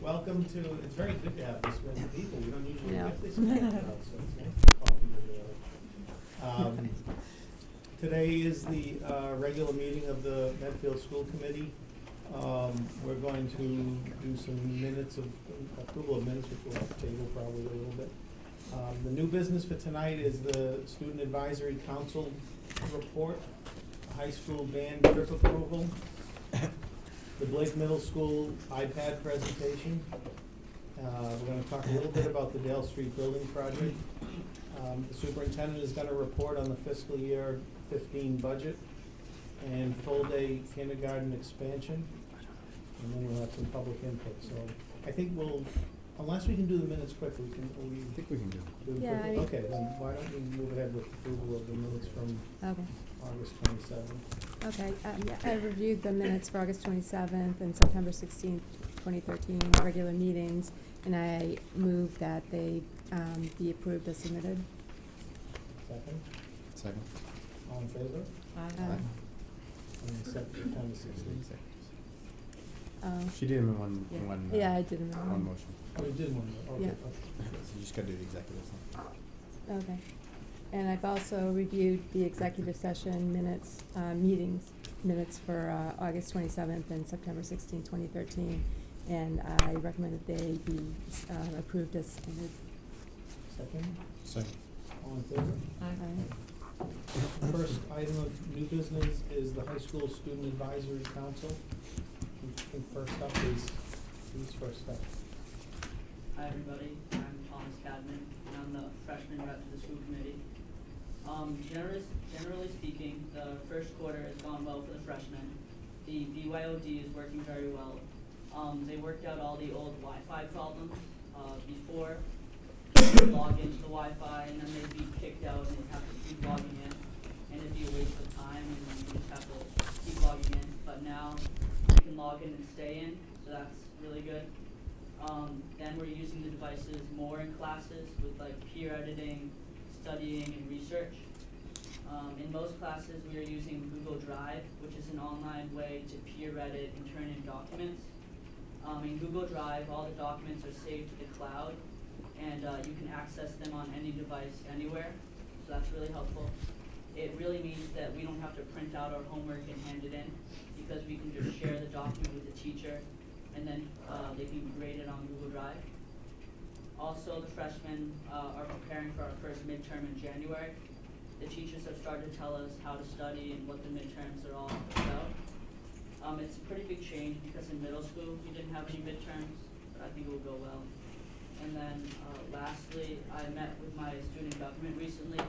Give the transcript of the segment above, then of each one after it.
Welcome to, it's very good to have this many people. We don't usually Yeah. get this many crowd, so it's nice to welcome everybody. Today is the regular meeting of the Medfield School Committee. We're going to do some minutes of, approval of minutes, which we'll have to table probably a little bit. The new business for tonight is the Student Advisory Council report, high school band trip approval, the Blake Middle School iPad presentation. We're gonna talk a little bit about the Dale Street building project. The superintendent is gonna report on the fiscal year 15 budget and full day kindergarten expansion. And then we'll have some public input. So I think we'll, unless we can do the minutes quickly, I think we can do it. Yeah, quickly? Okay, then why don't we move ahead with approval of the minutes from Okay. August 27th. Okay, yeah, I reviewed the minutes for August 27th and September 16th, 2013, regular meetings, and I move that they be approved as submitted. Second, Second. all in favor? Aye. And September 16th. She did them in one, Yeah. in one. Yeah, I did them in one one. motion. Oh, we did one, okay. Yeah. Okay. So you just gotta do the executive thing. Okay. And I've also reviewed the executive session minutes, minutes for August 27th and September 16th, 2013, and I recommend that they be approved as submitted. Second, Second. all in favor? Aye. First item of new business is the high school student advisory council. I think first up is, who's first up? Hi everybody, I'm Thomas Cadman, and I'm the freshman rep to the school committee. Generally speaking, the first quarter has gone well for the freshmen. The BYOD is working very well. They worked out all the old Wi-Fi problems before. They would log into the Wi-Fi and then they'd be kicked out and they'd have to keep logging in. And it'd be a waste of time and then you just have to keep logging in. But now you can log in and stay in, so that's really good. Then we're using the devices more in classes with like peer editing, studying, and research. In most classes, we are using Google Drive, which is an online way to peer edit and turn in documents. In Google Drive, all the documents are saved to the cloud, and you can access them on any device anywhere, so that's really helpful. It really means that we don't have to print out our homework and hand it in, because we can just share the document with the teacher, and then they can be graded on Google Drive. Also, the freshmen are preparing for our first midterm in January. The teachers have started to tell us how to study and what the midterms are all about. It's a pretty big change because in middle school we didn't have any midterms, but I think it will go well. And then lastly, I met with my student government recently,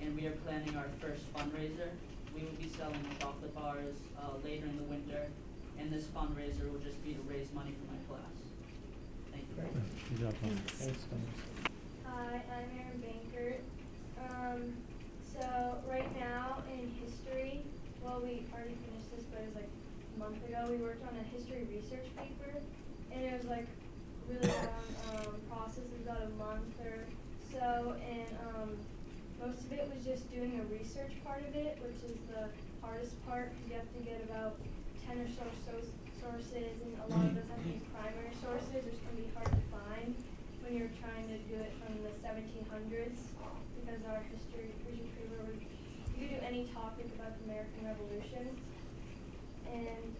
and we are planning our first fundraiser. We will be selling chocolate bars later in the winter, and this fundraiser will just be to raise money for my class. Thank you. Great. Good job, Tom. Thanks, Thomas. Hi, I'm Erin Bankert. So right now in history, well, we already finished this, but it was like a month ago, we worked on a history research paper, and it was like really long process, it was about a month or so, and most of it was just doing a research part of it, which is the hardest part, because you have to get about 10 or so sources, and a lot of those have to be primary sources, which can be hard to find when you're trying to do it from the 1700s, because our history research paper, you could do any topic about the American Revolution. And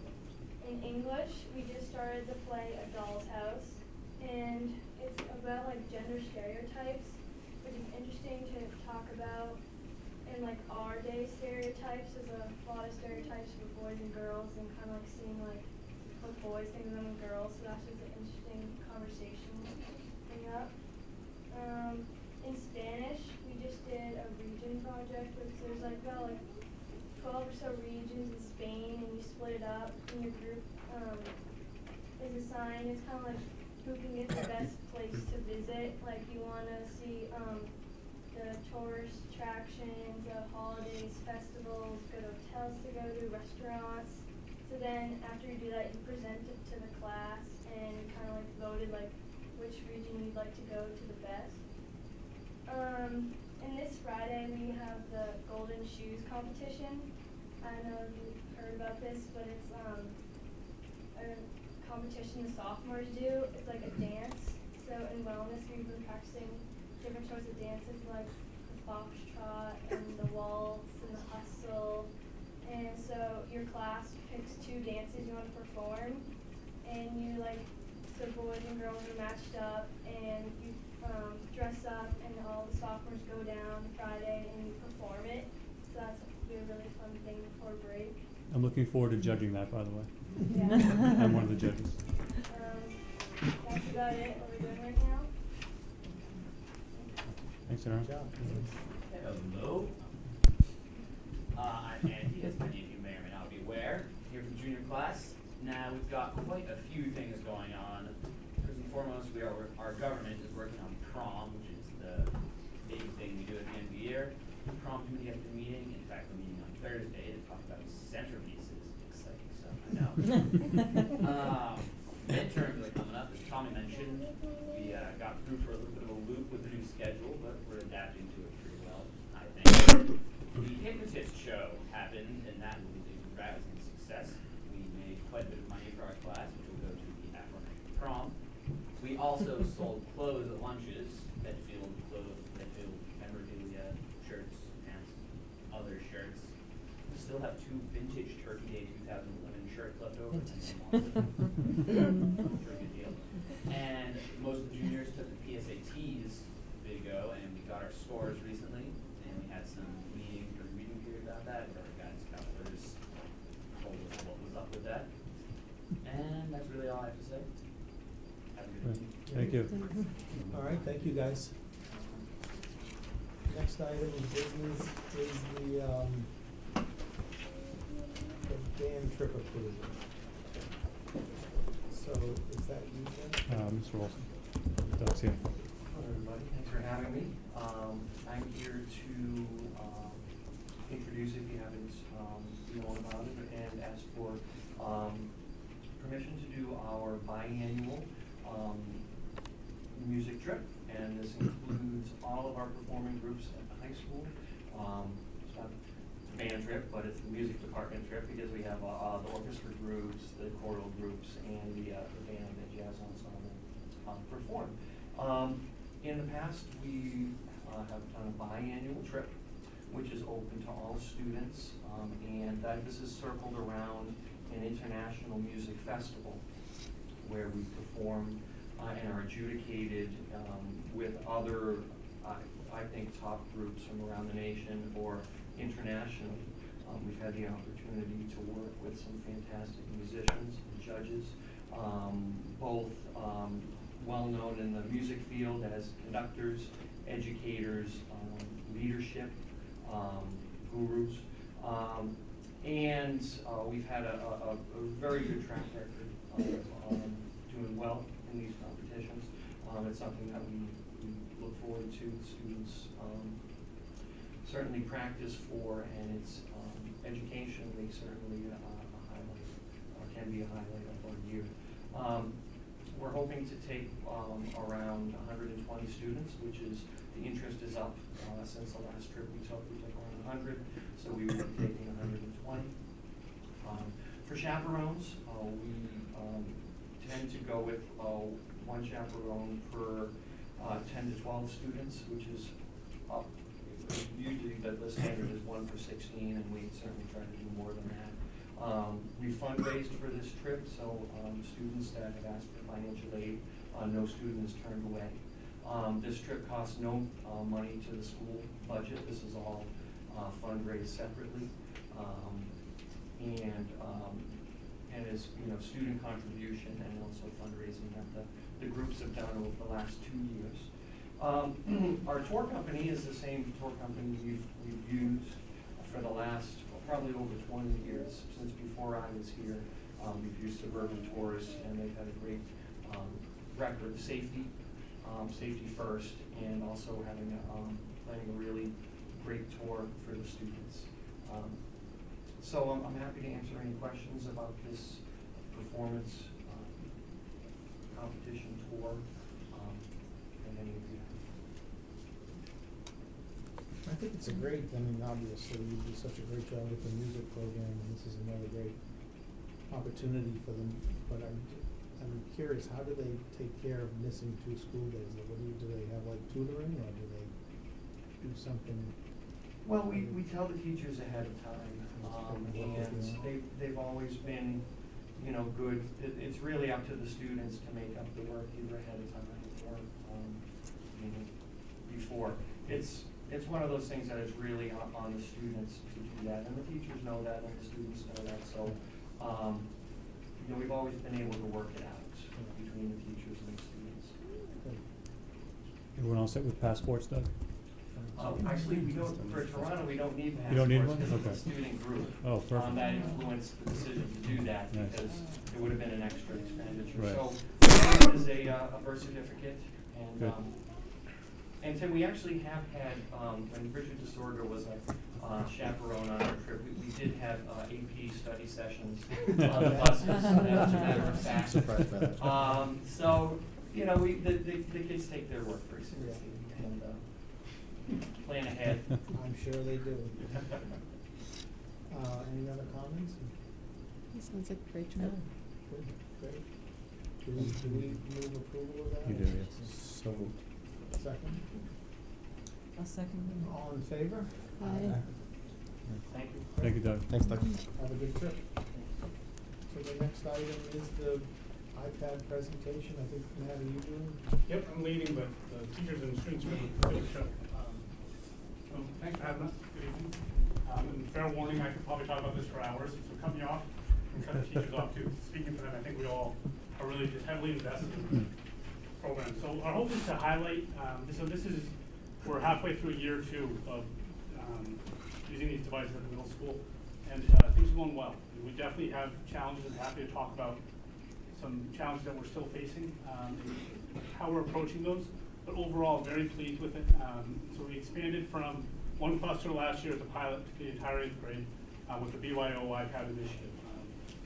in English, we just started the play A Doll's House, and it's about like gender stereotypes, which is interesting to talk about. And like our day stereotypes, there's a lot of stereotypes for boys and girls, and kind of like seeing like what boys think of them and girls, so that's just an interesting conversation coming up. In Spanish, we just did a region project, which there's like about like 12 or so regions in Spain, and you split it up, and your group is assigned. It's kind of like who can get the best place to visit. Like you want to see the tourist attractions, holidays, festivals, good hotels to go to, restaurants. So then after you do that, you present it to the class and kind of like voted like which region you'd like to go to the best. And this Friday we have the Golden Shoes competition. I don't know if you've heard about this, but it's a competition the sophomores do. It's like a dance. So in wellness, we've been practicing different sorts of dances like the foxtrot and the waltz and the hustle. And so your class picks 2 dances you want to perform, and you so boys and girls are matched up, and you dress up, and all the sophomores go down Friday and you perform it. So that's be a really fun thing before break. I'm looking forward to judging that, by the way. Yeah. I'm one of the judges. That's about it. What we're doing right now. Thanks, Aaron. Good job. Hello. I'm Andy, as many of you may or may not be aware, here for the junior class. Now, we've got quite a few things going on. First and foremost, our government is working on prom, which is the big thing we do at the end of the year. The prom committee has been meeting. In fact, we're meeting on Thursday to talk about centerpieces. Exciting stuff, I know. Midterms are coming up, as Tommy mentioned. We got through for a little bit of a loop with the new schedule, but we're adapting to it pretty well, I think. The hypnotist show happened, and that was a rousing success. We made quite a bit of money for our class, which will go to the aforementioned prom. We also sold clothes at lunches, Medfield clothes, Medfield memorabilia, shirts, pants, other shirts. We still have 2 vintage Turkey Day 2011 shirts left over. Pretty good deal. And most of the juniors took the PSATs a bit ago, and we got our scores recently, and we had some meeting during reading period about that. Our guidance counselors told us what was up with that. And that's really all I have to say. Have a good evening. Thank you. Thanks. All right, thank you, guys. Next item of business is the band trip approval. So, is that you, Jim? Mr. Wilson. Doug's here. Hello, everybody. Thanks for having me. I'm here to introduce, if you haven't known about it, and ask for permission to do our biannual music trip. And this includes all of our performing groups at the high school. It's not the band trip, but it's the music department trip because we have the orchestra groups, the choral groups, and the band and jazz ensemble perform. In the past, we have done a biannual trip, which is open to all students, and this is circled around an international music festival where we perform and are adjudicated with other, I think, top groups from around the nation or internationally. We've had the opportunity to work with some fantastic musicians and judges, both well-known in the music field as conductors, educators, leadership, gurus. And we've had a very good track record of doing well in these competitions. It's something that we look forward to. Students certainly practice for, and it's educationally certainly a highlight, can be a highlight of our year. We're hoping to take around 120 students, which is, the interest is up since the last trip we took around 100, so we will be taking 120. For chaperones, we tend to go with one chaperone per 10 to 12 students, which is up. Usually the standard is 1 for 16, and we certainly try to do more than that. We fundraised for this trip, so students that have asked for financial aid, no student is turned away. This trip costs no money to the school budget. This is all fundraised separately, and is student contribution and also fundraising that the groups have done over the last 2 years. Our tour company is the same tour company we've used for the last probably over 20 years, since before I was here. We've used Suburban Tours, and they've had a great record of safety first, and also having planning a really great tour for the students. So I'm happy to answer any questions about this performance competition tour, and any of you. I think it's a great, obviously, you do such a great job with the music program, and this is another great opportunity for them. But curious, how do they take care of missing 2 school days? Like, do they have like tutoring, or do they do something? Well, we tell the teachers ahead of time, and they've always been, you know, good. It's really up to the students to make up the work either ahead of time or, you know, before. It's one of those things that is really on the students to do that, and the teachers know that, and the students know that. So, you know, we've always been able to work it out between the teachers and the students. Everyone all set with passports, Doug? Actually, we don't, for Toronto, we don't need passports. You don't need one? Because it's a Okay. student group. Oh, perfect. That influenced the decision to do that, Nice. because it would have been an extra expenditure. Right. So, there is a birth certificate, Good. and Tim, we actually have had, when Bridget DeSorga was a chaperone on our trip, we did have AP study sessions on the buses, as a matter of fact. I'm surprised by that. So, you know, the kids take their work pretty seriously, and plan ahead. I'm sure they do. Any other comments? That sounds like a great job. Good, great. Do we move approval of that? You do, yes. So moved. Second? I'll second. All in favor? Aye. Thank you. Thank you, Doug. Thanks, Doug. Have a good trip. So the next item is the iPad presentation. I think, Matt, are you doing? Yep, I'm leading, but the teachers and students are going to show. So thanks for having us. Good evening. And fair warning, I could probably talk about this for hours, so cut me off and cut the teachers off too. Speaking for them, I think we all are really just heavily invested in the program. So our hope is to highlight, we're halfway through year 2 of using these devices at the middle school, and things are going well. And we definitely have challenges, and happy to talk about some challenges that we're still facing, and how we're approaching those, but overall very pleased with it. So we expanded from 1 cluster last year as a pilot to the entire 8th grade with the BYO iPad initiative.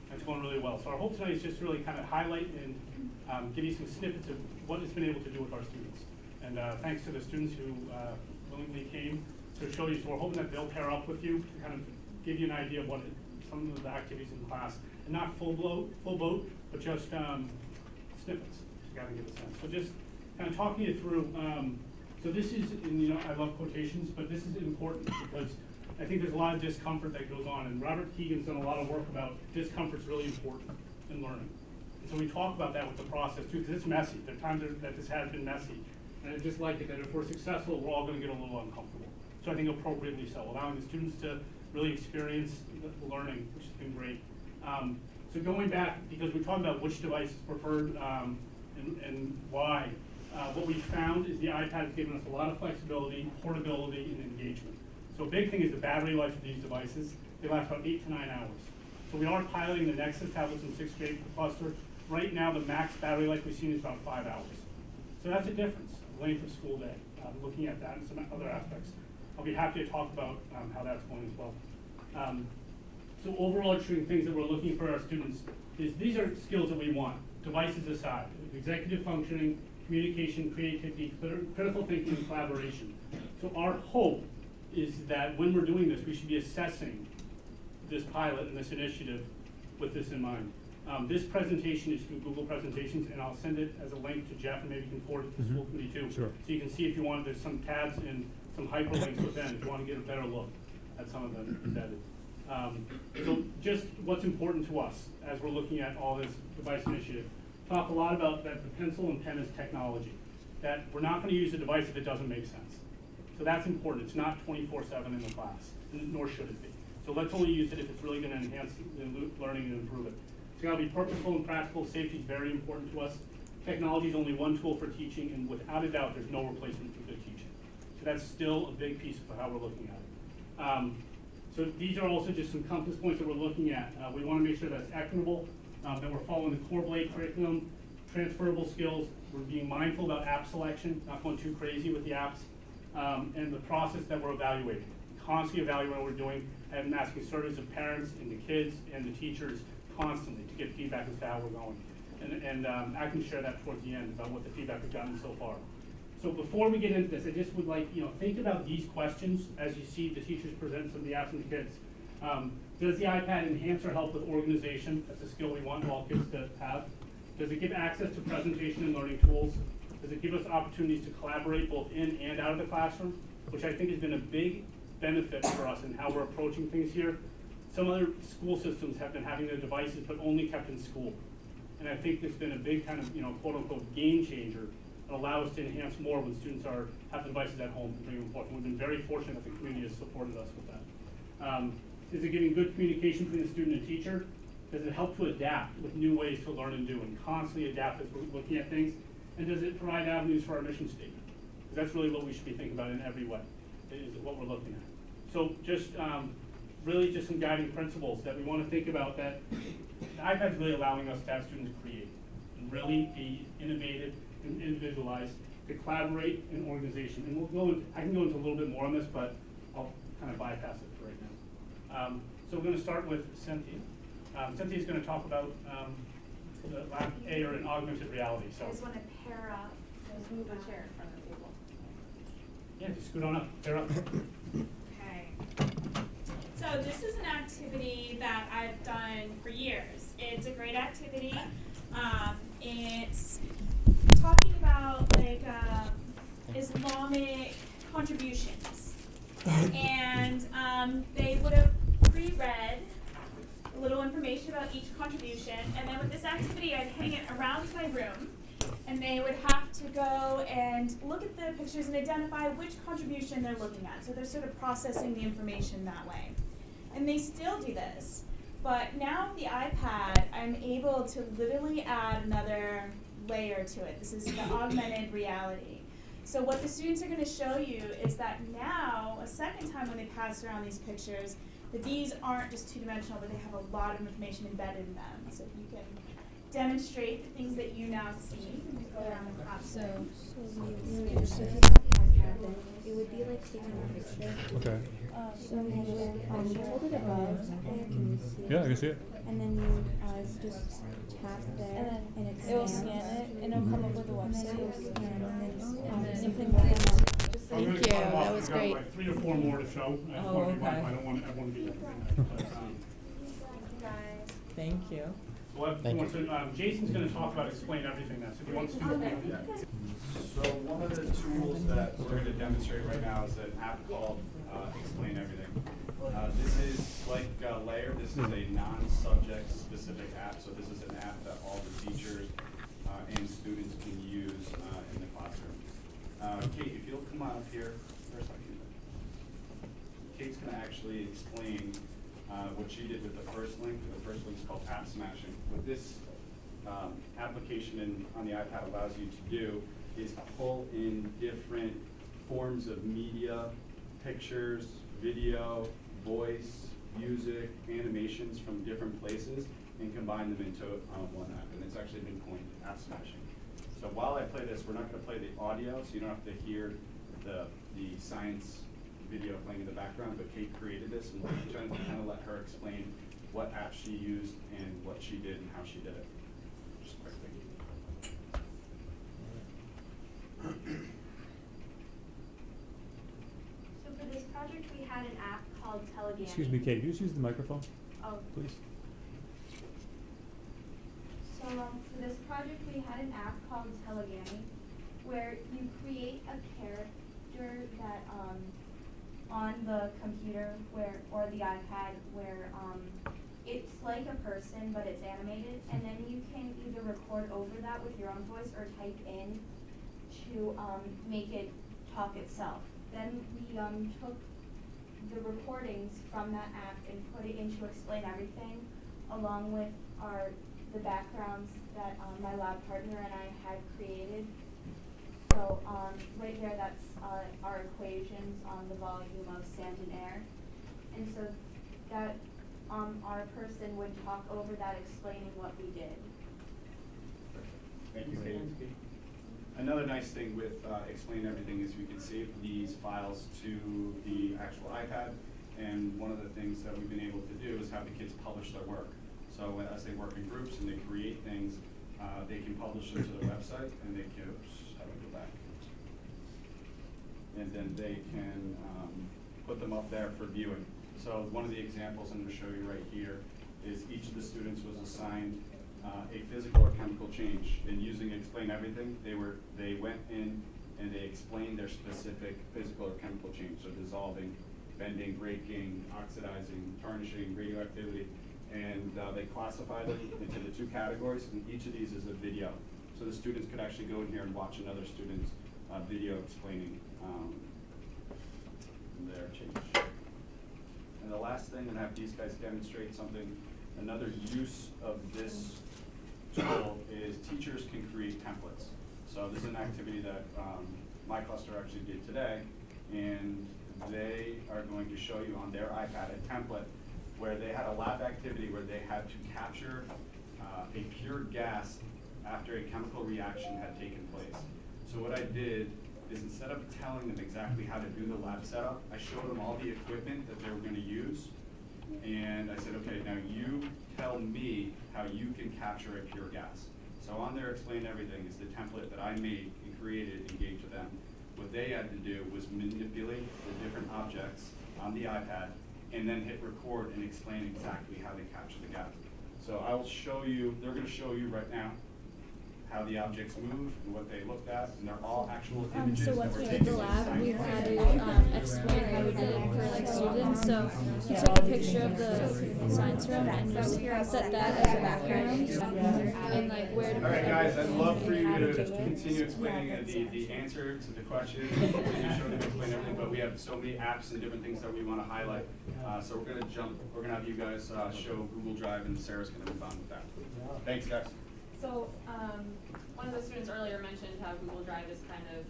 And it's going really well. So our hope tonight is just to really kind of highlight and give you some snippets of what it's been able to do with our students. And thanks to the students who willingly came to show you. So we're hoping that they'll pair up with you to kind of give you an idea of what some of the activities in class, and not full boat, but just snippets to kind of get a sense. So just kind of talking you through, so this is, and, you know, I love quotations, but this is important because I think there's a lot of discomfort that goes on, and Robert Keegan's done a lot of work about discomfort's really important in learning. And so we talk about that with the process too, because it's messy. There are times that this has been messy, and I just like it that if we're successful, we're all going to get a little uncomfortable. So I think appropriately so, allowing the students to really experience the learning, which has been great. So going back, because we talked about which device is preferred and why, what we found is the iPad has given us a lot of flexibility, portability, and engagement. So a big thing is the battery life of these devices. They last about 8 to 9 hours. So we are piloting the Nexus tablets in 6th grade cluster. Right now, the max battery life we've seen is about 5 hours. So that's a difference, length of school day, looking at that and some other aspects. I'll be happy to talk about how that's going as well. So overarching things that we're looking for our students is these are skills that we want, devices aside, executive functioning, communication, creativity, critical thinking, and collaboration. So our hope is that when we're doing this, we should be assessing this pilot and this initiative with this in mind. This presentation is through Google Presentations, and I'll send it as a link to Jeff, and maybe you can forward it to the school committee too. Sure. So you can see if you want, there's some tabs and some hyperlinks within if you want to get a better look at some of them embedded. So just what's important to us as we're looking at all this device initiative. Talk a lot about that the pencil and pen is technology, that we're not going to use the device if it doesn't make sense. So that's important. It's not 24/7 in the class, nor should it be. So let's only use it if it's really going to enhance the learning and improve it. It's got to be purposeful and practical. Safety is very important to us. Technology is only one tool for teaching, and without a doubt, there's no replacement for good teaching. So that's still a big piece of how we're looking at it. So these are also just some compass points that we're looking at. We want to make sure that's equitable, that we're following the core Blake curriculum, transferable skills. We're being mindful about app selection, not going too crazy with the apps, and the process that we're evaluating. Constantly evaluating what we're doing, and asking surveys of parents and the kids and the teachers constantly to get feedback as to how we're going. And I can share that towards the end about what the feedback we've gotten so far. So before we get into this, I just would like, think about these questions as you see the teachers present some of the apps and the kids. Does the iPad enhance or help with organization? That's a skill we want all kids to have. Does it give access to presentation and learning tools? Does it give us opportunities to collaborate both in and out of the classroom, which I think has been a big benefit for us in how we're approaching things here. Some other school systems have been having their devices, but only kept in school. And I think there's been a big kind of, quote unquote, game changer and allow us to enhance more when students have the devices at home and bring them forth. And we've been very fortunate that the community has supported us with that. Is it giving good communication between the student and teacher? Does it help to adapt with new ways to learn and do and constantly adapt as we're looking at things? And does it provide avenues for our mission statement? Because that's really what we should be thinking about in every way, is what we're looking at. So just really just some guiding principles that we want to think about, that the iPad's really allowing us to have students create and really be innovative and individualized, to collaborate in organization. And I can go into a little bit more on this, but I'll kind of bypass it for right now. So we're going to start with Cynthia. Cynthia is going to talk about the lab A, or an augmented reality. So I just want to pair up. Just move a chair in front of the table. Yeah, just scoot on up, pair up. Okay. So this is an activity that I've done for years. It's a great activity. It's talking about like Islamic contributions, and they would have pre-read a little information about each contribution, and then with this activity I'd hang it around my room, and they would have to go and look at the pictures and identify which contribution they're looking at. So they're sort of processing the information that way. And they still do this, but now with the iPad, I'm able to literally add another layer to it. This is the augmented reality. So what the students are going to show you is that now, a second time when they pass around these pictures, that these aren't just two-dimensional, but they have a lot of information embedded in them. So if you can demonstrate the things that you now see, and go around the classroom. It would be like taking a picture. Okay. So you hold it above, can you see it? Yeah, I can see it. And then you just tap there, and it will scan it, and it'll come up with a website. and then you can Thank you, that was great. Like 3 or 4 more to show. I just want to be mindful. I don't want everyone to be Thank you. Jason's going to talk about explain everything now. So do you want to do that? So one of the tools that we're going to demonstrate right now is an app called Explain Everything. This is like Layer. This is a non-subject specific app. So this is an app that all the teachers and students can use in the classroom. Kate, if you'll come on up here for a second. Kate's going to actually explain what she did with the first link. The first link is called App Smashing. What this application on the iPad allows you to do is pull in different forms of media, pictures, video, voice, music, animations from different places, and combine them into one app. And it's actually been coined App Smashing. So while I play this, we're not going to play the audio, so you don't have to hear the science video playing in the background, but Kate created this, and we're trying to kind of let her explain what app she used and what she did and how she did it. Just quickly. So for this project, we had an app called Telegami. Excuse me, Kate, you just use the microphone, Oh. please. So for this project, we had an app called Telegami, where you create a character that on the computer or the iPad where it's like a person, but it's animated, and then you can either record over that with your own voice or type in to make it talk itself. Then we took the recordings from that app and put it into Explain Everything, along with the backgrounds that my lab partner and I had created. So right there, that's our equations on the volume of sand and air. And so that our person would talk over that, explaining what we did. Thank you, Kate. Another nice thing with Explain Everything is we can save these files to the actual iPad. And one of the things that we've been able to do is have the kids publish their work. So as they work in groups and they create things, they can publish them to the website, and they can, how do I go back? And then they can put them up there for viewing. So one of the examples I'm going to show you right here is each of the students was assigned a physical or chemical change. And using Explain Everything, they went in and they explained their specific physical or chemical change. So dissolving, bending, breaking, oxidizing, tarnishing, radioactivity. And they classified them into the 2 categories, and each of these is a video. So the students could actually go in here and watch another student's video explaining their change. And the last thing, and have these guys demonstrate something, another use of this tool is teachers can create templates. So this is an activity that my cluster actually did today, and they are going to show you on their iPad a template where they had a lab activity where they had to capture a pure gas after a chemical reaction had taken place. So what I did is, instead of telling them exactly how to do the lab setup, I showed them all the equipment that they were going to use. And I said, okay, now you tell me how you can capture a pure gas. So on there, Explain Everything is the template that I made and created and gave to them. What they had to do was manipulate the different objects on the iPad and then hit record and explain exactly how they capture the gas. So I will show you, they're going to show you right now how the objects move and what they looked at, and they're all actual images So So once once we we did did the the lab, lab, we we had had to explain how we did it for like students. So he took a picture of the science room and just set that as a background and like where to put All right, guys, I'd everything love for and you how to do it. continue explaining the answer to the question, continue showing them explain everything, but we have so many apps and different things that we want to highlight. So we're going to have you guys show Google Drive, and Sarah's going to move on with that. Thanks, guys. So, one of the students earlier mentioned how Google Drive is kind of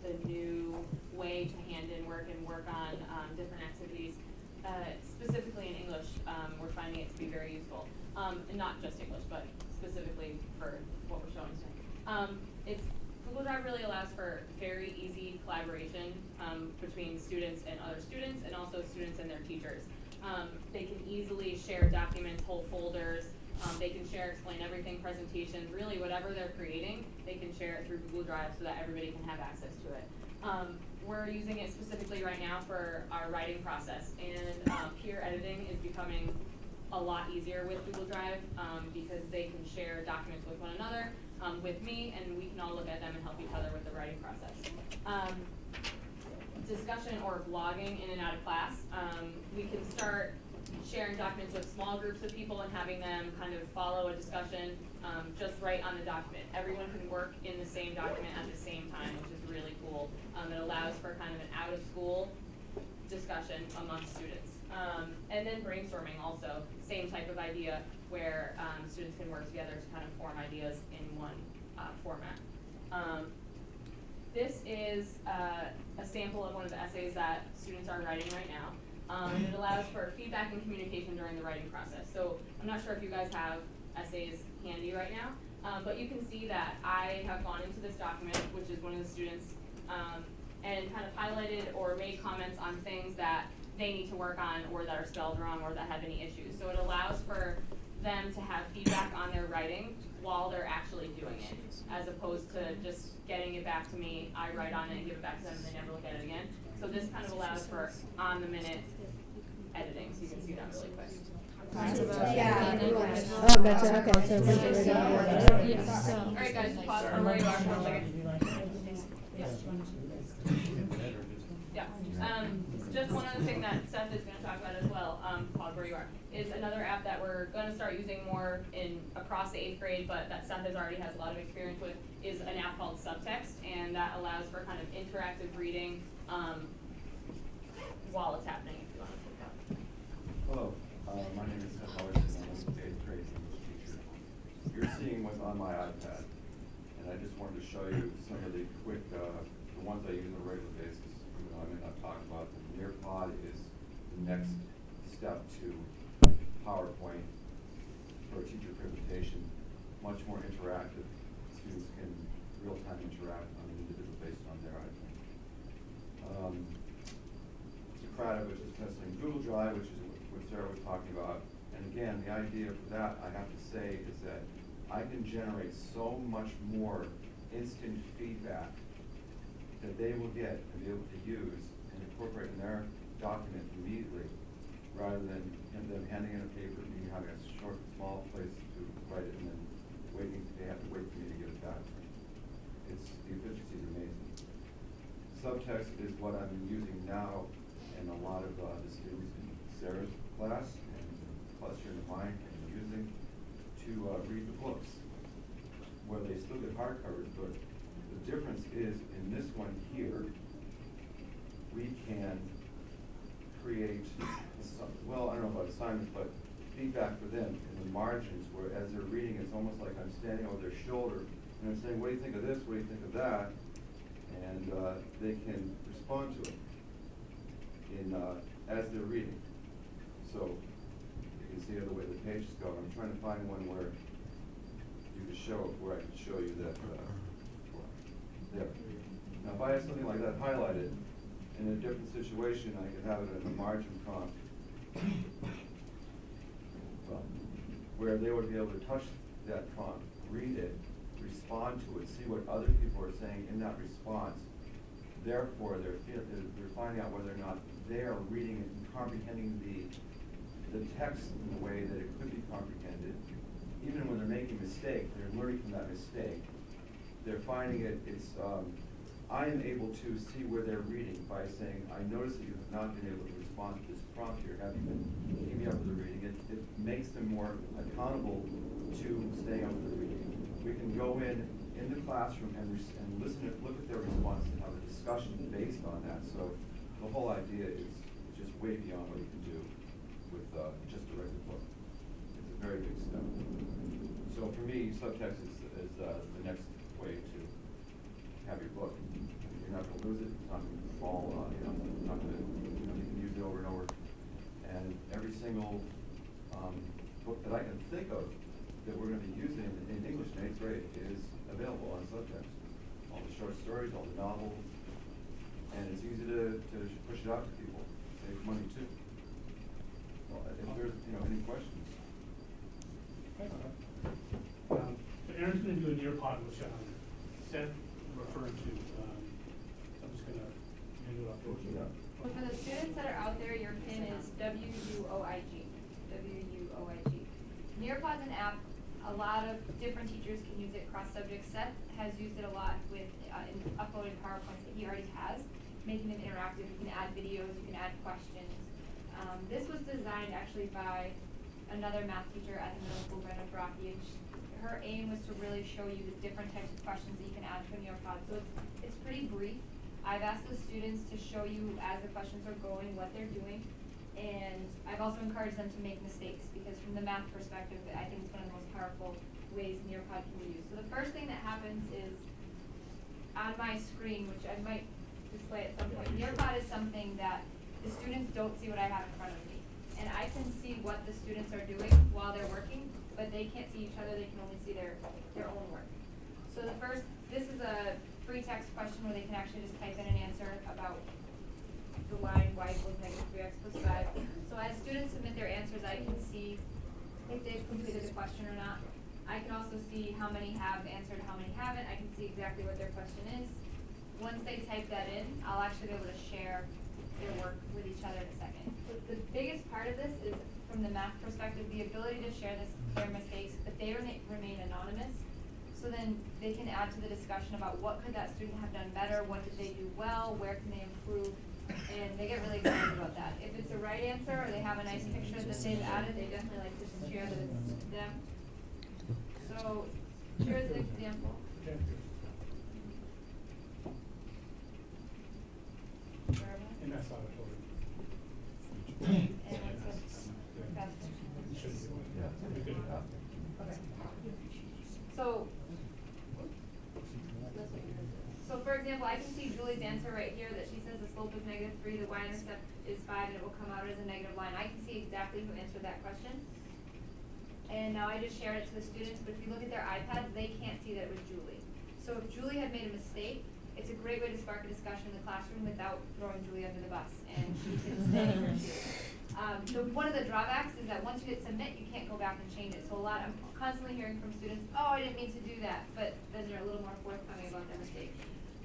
the new way to hand in work and work on different activities. Specifically in English, we're finding it to be very useful. And not just English, but specifically for what we're showing today. Google Drive really allows for very easy collaboration between students and other students, and also students and their teachers. They can easily share documents, whole folders. They can share Explain Everything presentations, really whatever they're creating, they can share it through Google Drive so that everybody can have access to it. We're using it specifically right now for our writing process, and peer editing is becoming a lot easier with Google Drive because they can share documents with one another, with me, and we can all look at them and help each other with the writing process. Discussion or blogging in and out of class. We can start sharing documents with small groups of people and having them kind of follow a discussion just right on the document. Everyone can work in the same document at the same time, which is really cool. It allows for kind of an out-of-school discussion amongst students. And then brainstorming also, same type of idea where students can work together to kind of form ideas in one format. This is a sample of one of the essays that students are writing right now. It allows for feedback and communication during the writing process. So I'm not sure if you guys have essays handy right now, but you can see that I have gone into this document, which is one of the students, and kind of highlighted or made comments on things that they need to work on or that are spelled wrong or that have any issues. So it allows for them to have feedback on their writing while they're actually doing it, as opposed to just getting it back to me, I write on it and give it back to them and they never look at it again. So this kind of allows for on-the-minute editing, so you can see that really quick. Oh, gotcha, okay, so it's All right, guys, pause for where you are for 1 second. Yeah. Just one other thing that Seth is going to talk about as well, pause where you are, is another app that we're going to start using more across the 8th grade, but that Seth already has a lot of experience with, is an app called Subtext, and that allows for kind of interactive reading while it's happening, if you want to take that. Hello, my name is Seth Howard, I'm an 8th grade English teacher. You're seeing what's on my iPad, and I just wanted to show you some of the quick, the ones I use on a regular basis, even though I may not talk about them. Nearpod is the next step to PowerPoint for a teacher presentation, much more interactive. Students can real-time interact on an individual basis on their iPad. Socratic, which is testing Google Drive, which is what Sarah was talking about. And again, the idea for that, I have to say, is that I can generate so much more instant feedback that they will get and be able to use and incorporate in their document immediately, rather than them handing in a paper and me having a short, small place to write it and then they have to wait for me to get it back to them. The efficiency is amazing. Subtext is what I'm using now in a lot of the students in Sarah's class and cluster in mine and using to read the books, where they still get hardcovers, but the difference is in this one here, we can create, well, I don't know about assignments, but feedback for them in the margins, where as they're reading, it's almost like I'm standing over their shoulder and I'm saying, what do you think of this, what do you think of that? And they can respond to it as they're reading. So you can see the way the pages go. I'm trying to find one where you can show, where I can show you that, there. Now if I have something like that highlighted in a different situation, I could have it in a margin prompt, where they would be able to touch that prompt, read it, respond to it, see what other people are saying in that response. Therefore, they're finding out whether or not they are reading it and comprehending the text in the way that it could be comprehended. Even when they're making a mistake, they're learning from that mistake. They're finding I am able to see where they're reading by saying, I notice that you have not been able to respond to this prompt here, have you been keeping up with the reading? It makes them more accountable to staying up with the reading. We can go in the classroom and listen, look at their response and have a discussion based on that. So the whole idea is just way beyond what you can do with just a regular book. It's a very big step. So for me, subtext is the next way to have your book. You're not going to lose it. It's not going to fall. Not going to. You can use it over and over. And every single book that I can think of that we're going to be using in English in 8th grade is available on subtext. All the short stories, all the novels, and it's easy to push it out to people. Save money too. Well, if there's any questions. So Aaron's going to do a Nearpod, which Seth referred to. I'm just going to hand it off to you. Well, for the students that are out there, your PIN is WUOIG. WUOIG. Nearpod's an app. A lot of different teachers can use it cross subject. Seth has used it a lot with in uploading PowerPoints that he already has, making them interactive. You can add videos, you can add questions. This was designed actually by another math teacher at the middle school, Brenda Baraki, and her aim was to really show you the different types of questions that you can add to a Nearpod. So it's pretty brief. I've asked the students to show you as the questions are going what they're doing, and I've also encouraged them to make mistakes, because from the math perspective, I think it's one of the most powerful ways Nearpod can be used. So the first thing that happens is on my screen, which I might display at some point, Nearpod is something that the students don't see what I have in front of me. And I can see what the students are doing while they're working, but they can't see each other, they can only see their own work. So this is a free text question where they can actually just type in an answer about the line y equals -3x plus 5. So as students submit their answers, I can see if they've completed the question or not. I can also see how many have answered, how many haven't. I can see exactly what their question is. Once they type that in, I'll actually be able to share their work with each other in a second. The biggest part of this is, from the math perspective, the ability to share their mistakes, but they remain anonymous. So then they can add to the discussion about what could that student have done better, what did they do well, where can they improve, and they get really excited about that. If it's a right answer or they have a nice picture that they've added, they definitely like to share that it's them. So here's an example. In that auditorium. So for example, I can see Julie's answer right here that she says the slope is -3, the y-intercept is 5, and it will come out as a negative line. I can see exactly who answered that question. And now I just shared it to the students, but if you look at their iPads, they can't see that it was Julie. So if Julie had made a mistake, it's a great way to spark a discussion in the classroom without throwing Julie under the bus, and she can stay where she is. So one of the drawbacks is that once you hit submit, you can't go back and change it. So I'm constantly hearing from students, oh, I didn't mean to do that, but then they're a little more forthcoming about their mistake.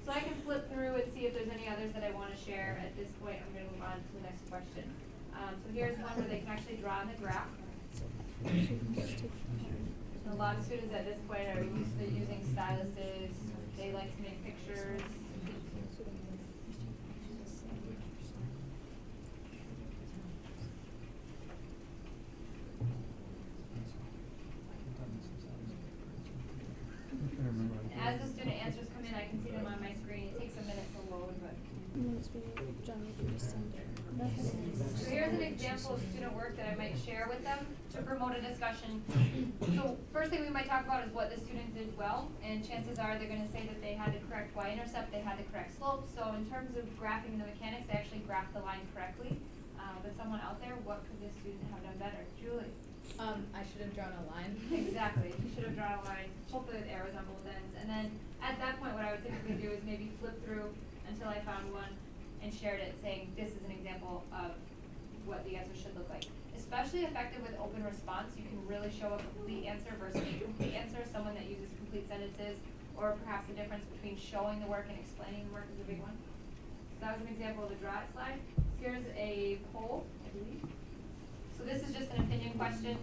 So I can flip through and see if there's any others that I want to share. At this point, I'm going to move on to the next question. So here's one where they can actually draw on the graph. So a lot of students at this point are used to using styluses, they like to make pictures. And as the student answers come in, I can see them on my screen. It takes a minute to load, but. So here's an example of student work that I might share with them to promote a discussion. So first thing we might talk about is what the student did well, and chances are they're gonna say that they had the correct y-intercept, they had the correct slope. So in terms of graphing the mechanics, they actually graphed the line correctly. But someone out there, what could this student have done better? Julie? I should have drawn a line. Exactly, you should have drawn a line, hopefully with arrows on both ends. And then at that point, what I would typically do is maybe flip through until I found one and shared it saying, this is an example of what the answer should look like. Especially effective with open response, you can really show a complete answer versus a complete answer. Someone that uses complete sentences, or perhaps the difference between showing the work and explaining the work is a big one. So that was an example of the draw it slide. Here's a poll, I believe. So this is just an opinion question.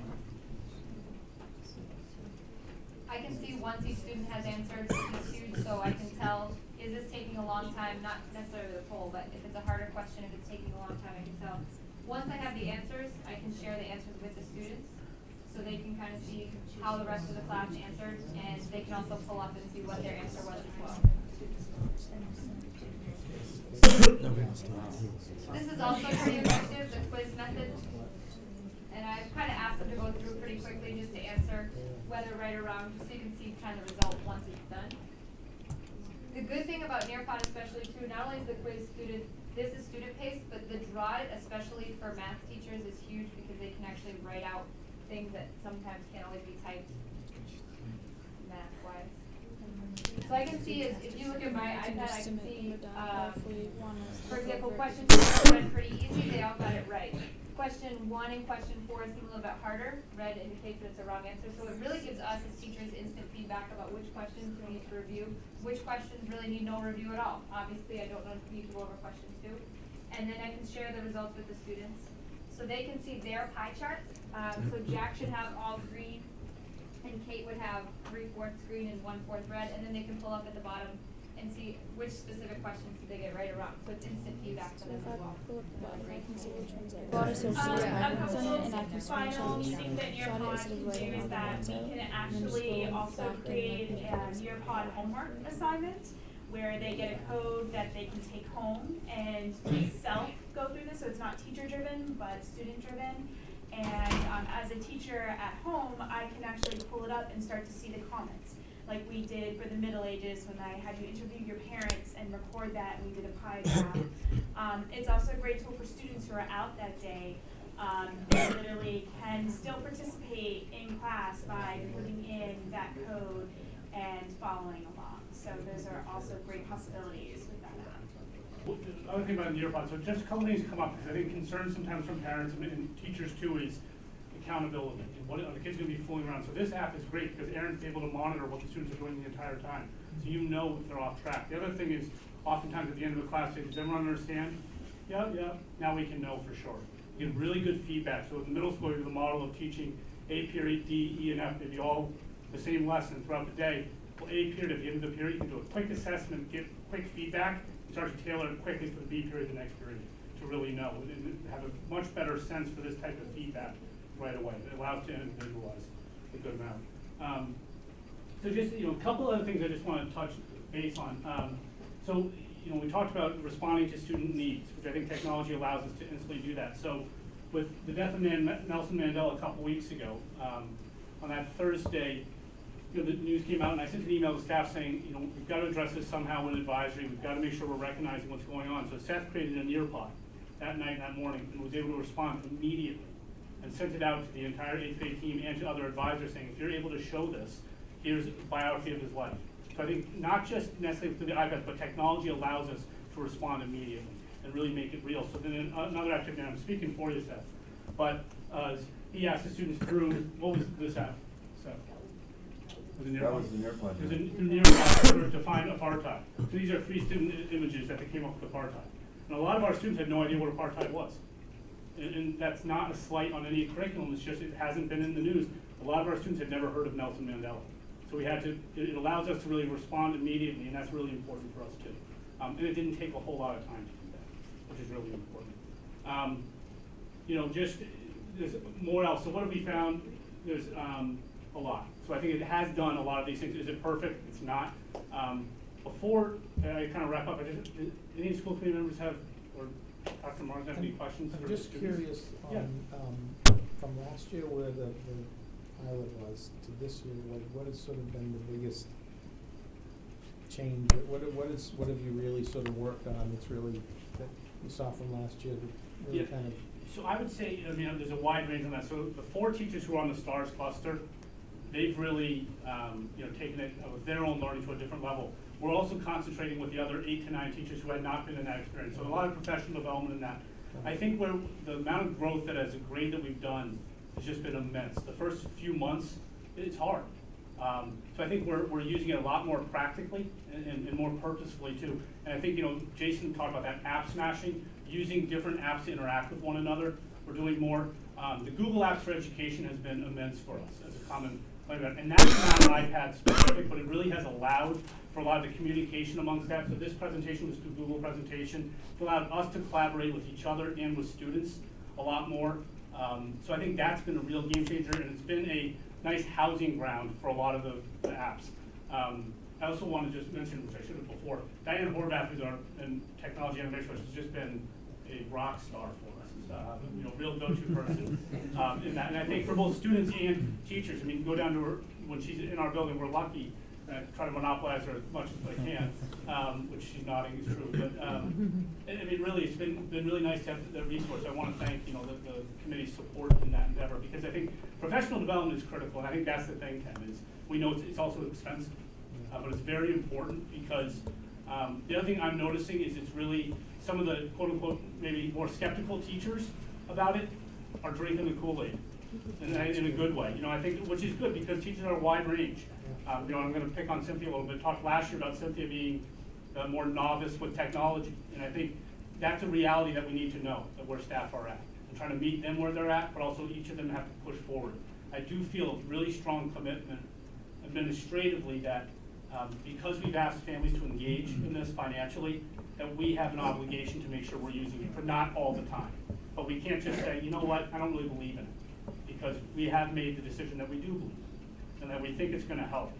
I can see once each student has answered, which is huge, so I can tell, is this taking a long time? Not necessarily the poll, but if it's a harder question, if it's taking a long time, I can tell. Once I have the answers, I can share the answers with the students, so they can kind of see how the rest of the class answered, and they can also pull up and see what their answer was as well. This is also pretty effective, the quiz method. And I've kind of asked them to go through pretty quickly just to answer whether right or wrong, just so you can see kind of the result once it's done. The good thing about Nearpod especially too, not only is the quiz this is student-paced, but the draw it, especially for math teachers, is huge because they can actually write out things that sometimes can't always be typed math-wise. So I can see, if you look at my iPad, I can see, for example, question 2 went pretty easy, they all got it right. Question 1 and question 4 seem a little bit harder. Red indicates that it's a wrong answer. So it really gives us as teachers instant feedback about which questions we need to review, which questions really need no review at all. Obviously, I don't need to go over question 2. And then I can share the results with the students. So they can see their pie chart. So Jack should have all green, and Kate would have 3/4 green and 1/4 red. And then they can pull up at the bottom and see which specific questions did they get right or wrong. So it's instant feedback for them as well. I can see which ones I A couple final things that Nearpod can do is that we can actually also create a Nearpod homework assignment where they get a code that they can take home and self go through this. So it's not teacher driven, but student driven. And as a teacher at home, I can actually pull it up and start to see the comments, like we did for the Middle Ages when I had you interview your parents and record that, and we did a pie graph. It's also a great tool for students who are out that day. They literally can still participate in class by putting in that code and following along. So those are also great possibilities with that app. Well, the other thing about Nearpod, so just a couple things come up, because I think concerns sometimes from parents and teachers too is accountability. And what are the kids going to be fooling around? So this app is great because Aaron's able to monitor what the students are doing the entire time. So you know if they're off track. The other thing is oftentimes at the end of the class, does everyone understand? Yeah. Now we can know for sure. You get really good feedback. So in middle school, you have the model of teaching A period, D, E, and F, maybe all the same lesson throughout the day. Well, A period, at the end of the period, you can do a quick assessment, get quick feedback, and start to tailor it quickly for the B period, the next period, to really know and have a much better sense for this type of feedback right away. It allows to individualize a good amount. So just, a couple other things I just want to touch base on. So, we talked about responding to student needs, which I think technology allows us to instantly do that. So with the death of Nelson Mandela a couple weeks ago, on that Thursday, the news came out and I sent an email to staff saying, we've got to address this somehow with advisory. We've got to make sure we're recognizing what's going on. So Seth created a Nearpod that night and that morning and was able to respond immediately and sent it out to the entire 8th grade team and to other advisors saying, if you're able to show this, here's a biography of his life. So I think not just necessarily through the iPad, but technology allows us to respond immediately and really make it real. So then another activity, and I'm speaking for you, Seth, but he asked the students through, what was this app, Seth? That was the Nearpod. It was a Nearpod to find apartheid. So these are 3 student images that they came up with apartheid. And a lot of our students had no idea what apartheid was. And that's not a slight on any curriculum, it's just it hasn't been in the news. A lot of our students had never heard of Nelson Mandela. So we had to, it allows us to really respond immediately, and that's really important for us too. And it didn't take a whole lot of time to do that, which is really important. You know, just, there's more else. So what have we found? There's a lot. So I think it has done a lot of these things. Is it perfect? It's not. Before I kind of wrap up, any school committee members have, or Dr. Mars have any questions? I'm for just students? curious Yeah. on, from last year where the pilot was to this year, what has sort of been the biggest change? What have you really sort of worked on that's really, that you saw from last year that really kind of? So I would say, I mean, there's a wide range on that. So the 4 teachers who are on the STARS cluster, they've really, you know, taken it with their own learning to a different level. We're also concentrating with the other 8 to 9 teachers who had not been in that experience. So a lot of professional development in that. I think where the amount of growth that as a grade that we've done has just been immense. The first few months, it's hard. So I think we're using it a lot more practically and more purposefully too. And I think, you know, Jason talked about that app smashing, using different apps to interact with one another. We're doing more. The Google Apps for Education has been immense for us as a common playground. And that's not iPad specific, but it really has allowed for a lot of the communication amongst that. So this presentation was through Google presentation. It allowed us to collaborate with each other and with students a lot more. So I think that's been a real game changer, and it's been a nice housing ground for a lot of the apps. I also want to just mention, which I should have before, Diane Horvath, who's our technology innovation, has just been a rock star for us. You know, real go-to person in that. And I think for both students and teachers, I mean, go down to her, when she's in our building, we're lucky. I try to monopolize her as much as I can, which she's nodding is true. But I mean, really, it's been really nice to have the resource. I want to thank, you know, the committee's support in that endeavor, because I think professional development is critical, and I think that's the thing, Ken, is we know it's also expensive, but it's very important because the other thing I'm noticing is it's really some of the quote unquote maybe more skeptical teachers about it are drinking the Kool-Aid in a good way. You know, I think, which is good because teachers are a wide range. You know, I'm going to pick on Cynthia a little bit. Talked last year about Cynthia being more novice with technology, and I think that's a reality that we need to know that where staff are at, and trying to meet them where they're at, but also each of them have to push forward. I do feel a really strong commitment administratively that because we've asked families to engage in this financially, that we have an obligation to make sure we're using it, but not all the time. But we can't just say, you know what, I don't really believe in it, because we have made the decision that we do believe and that we think it's going to help.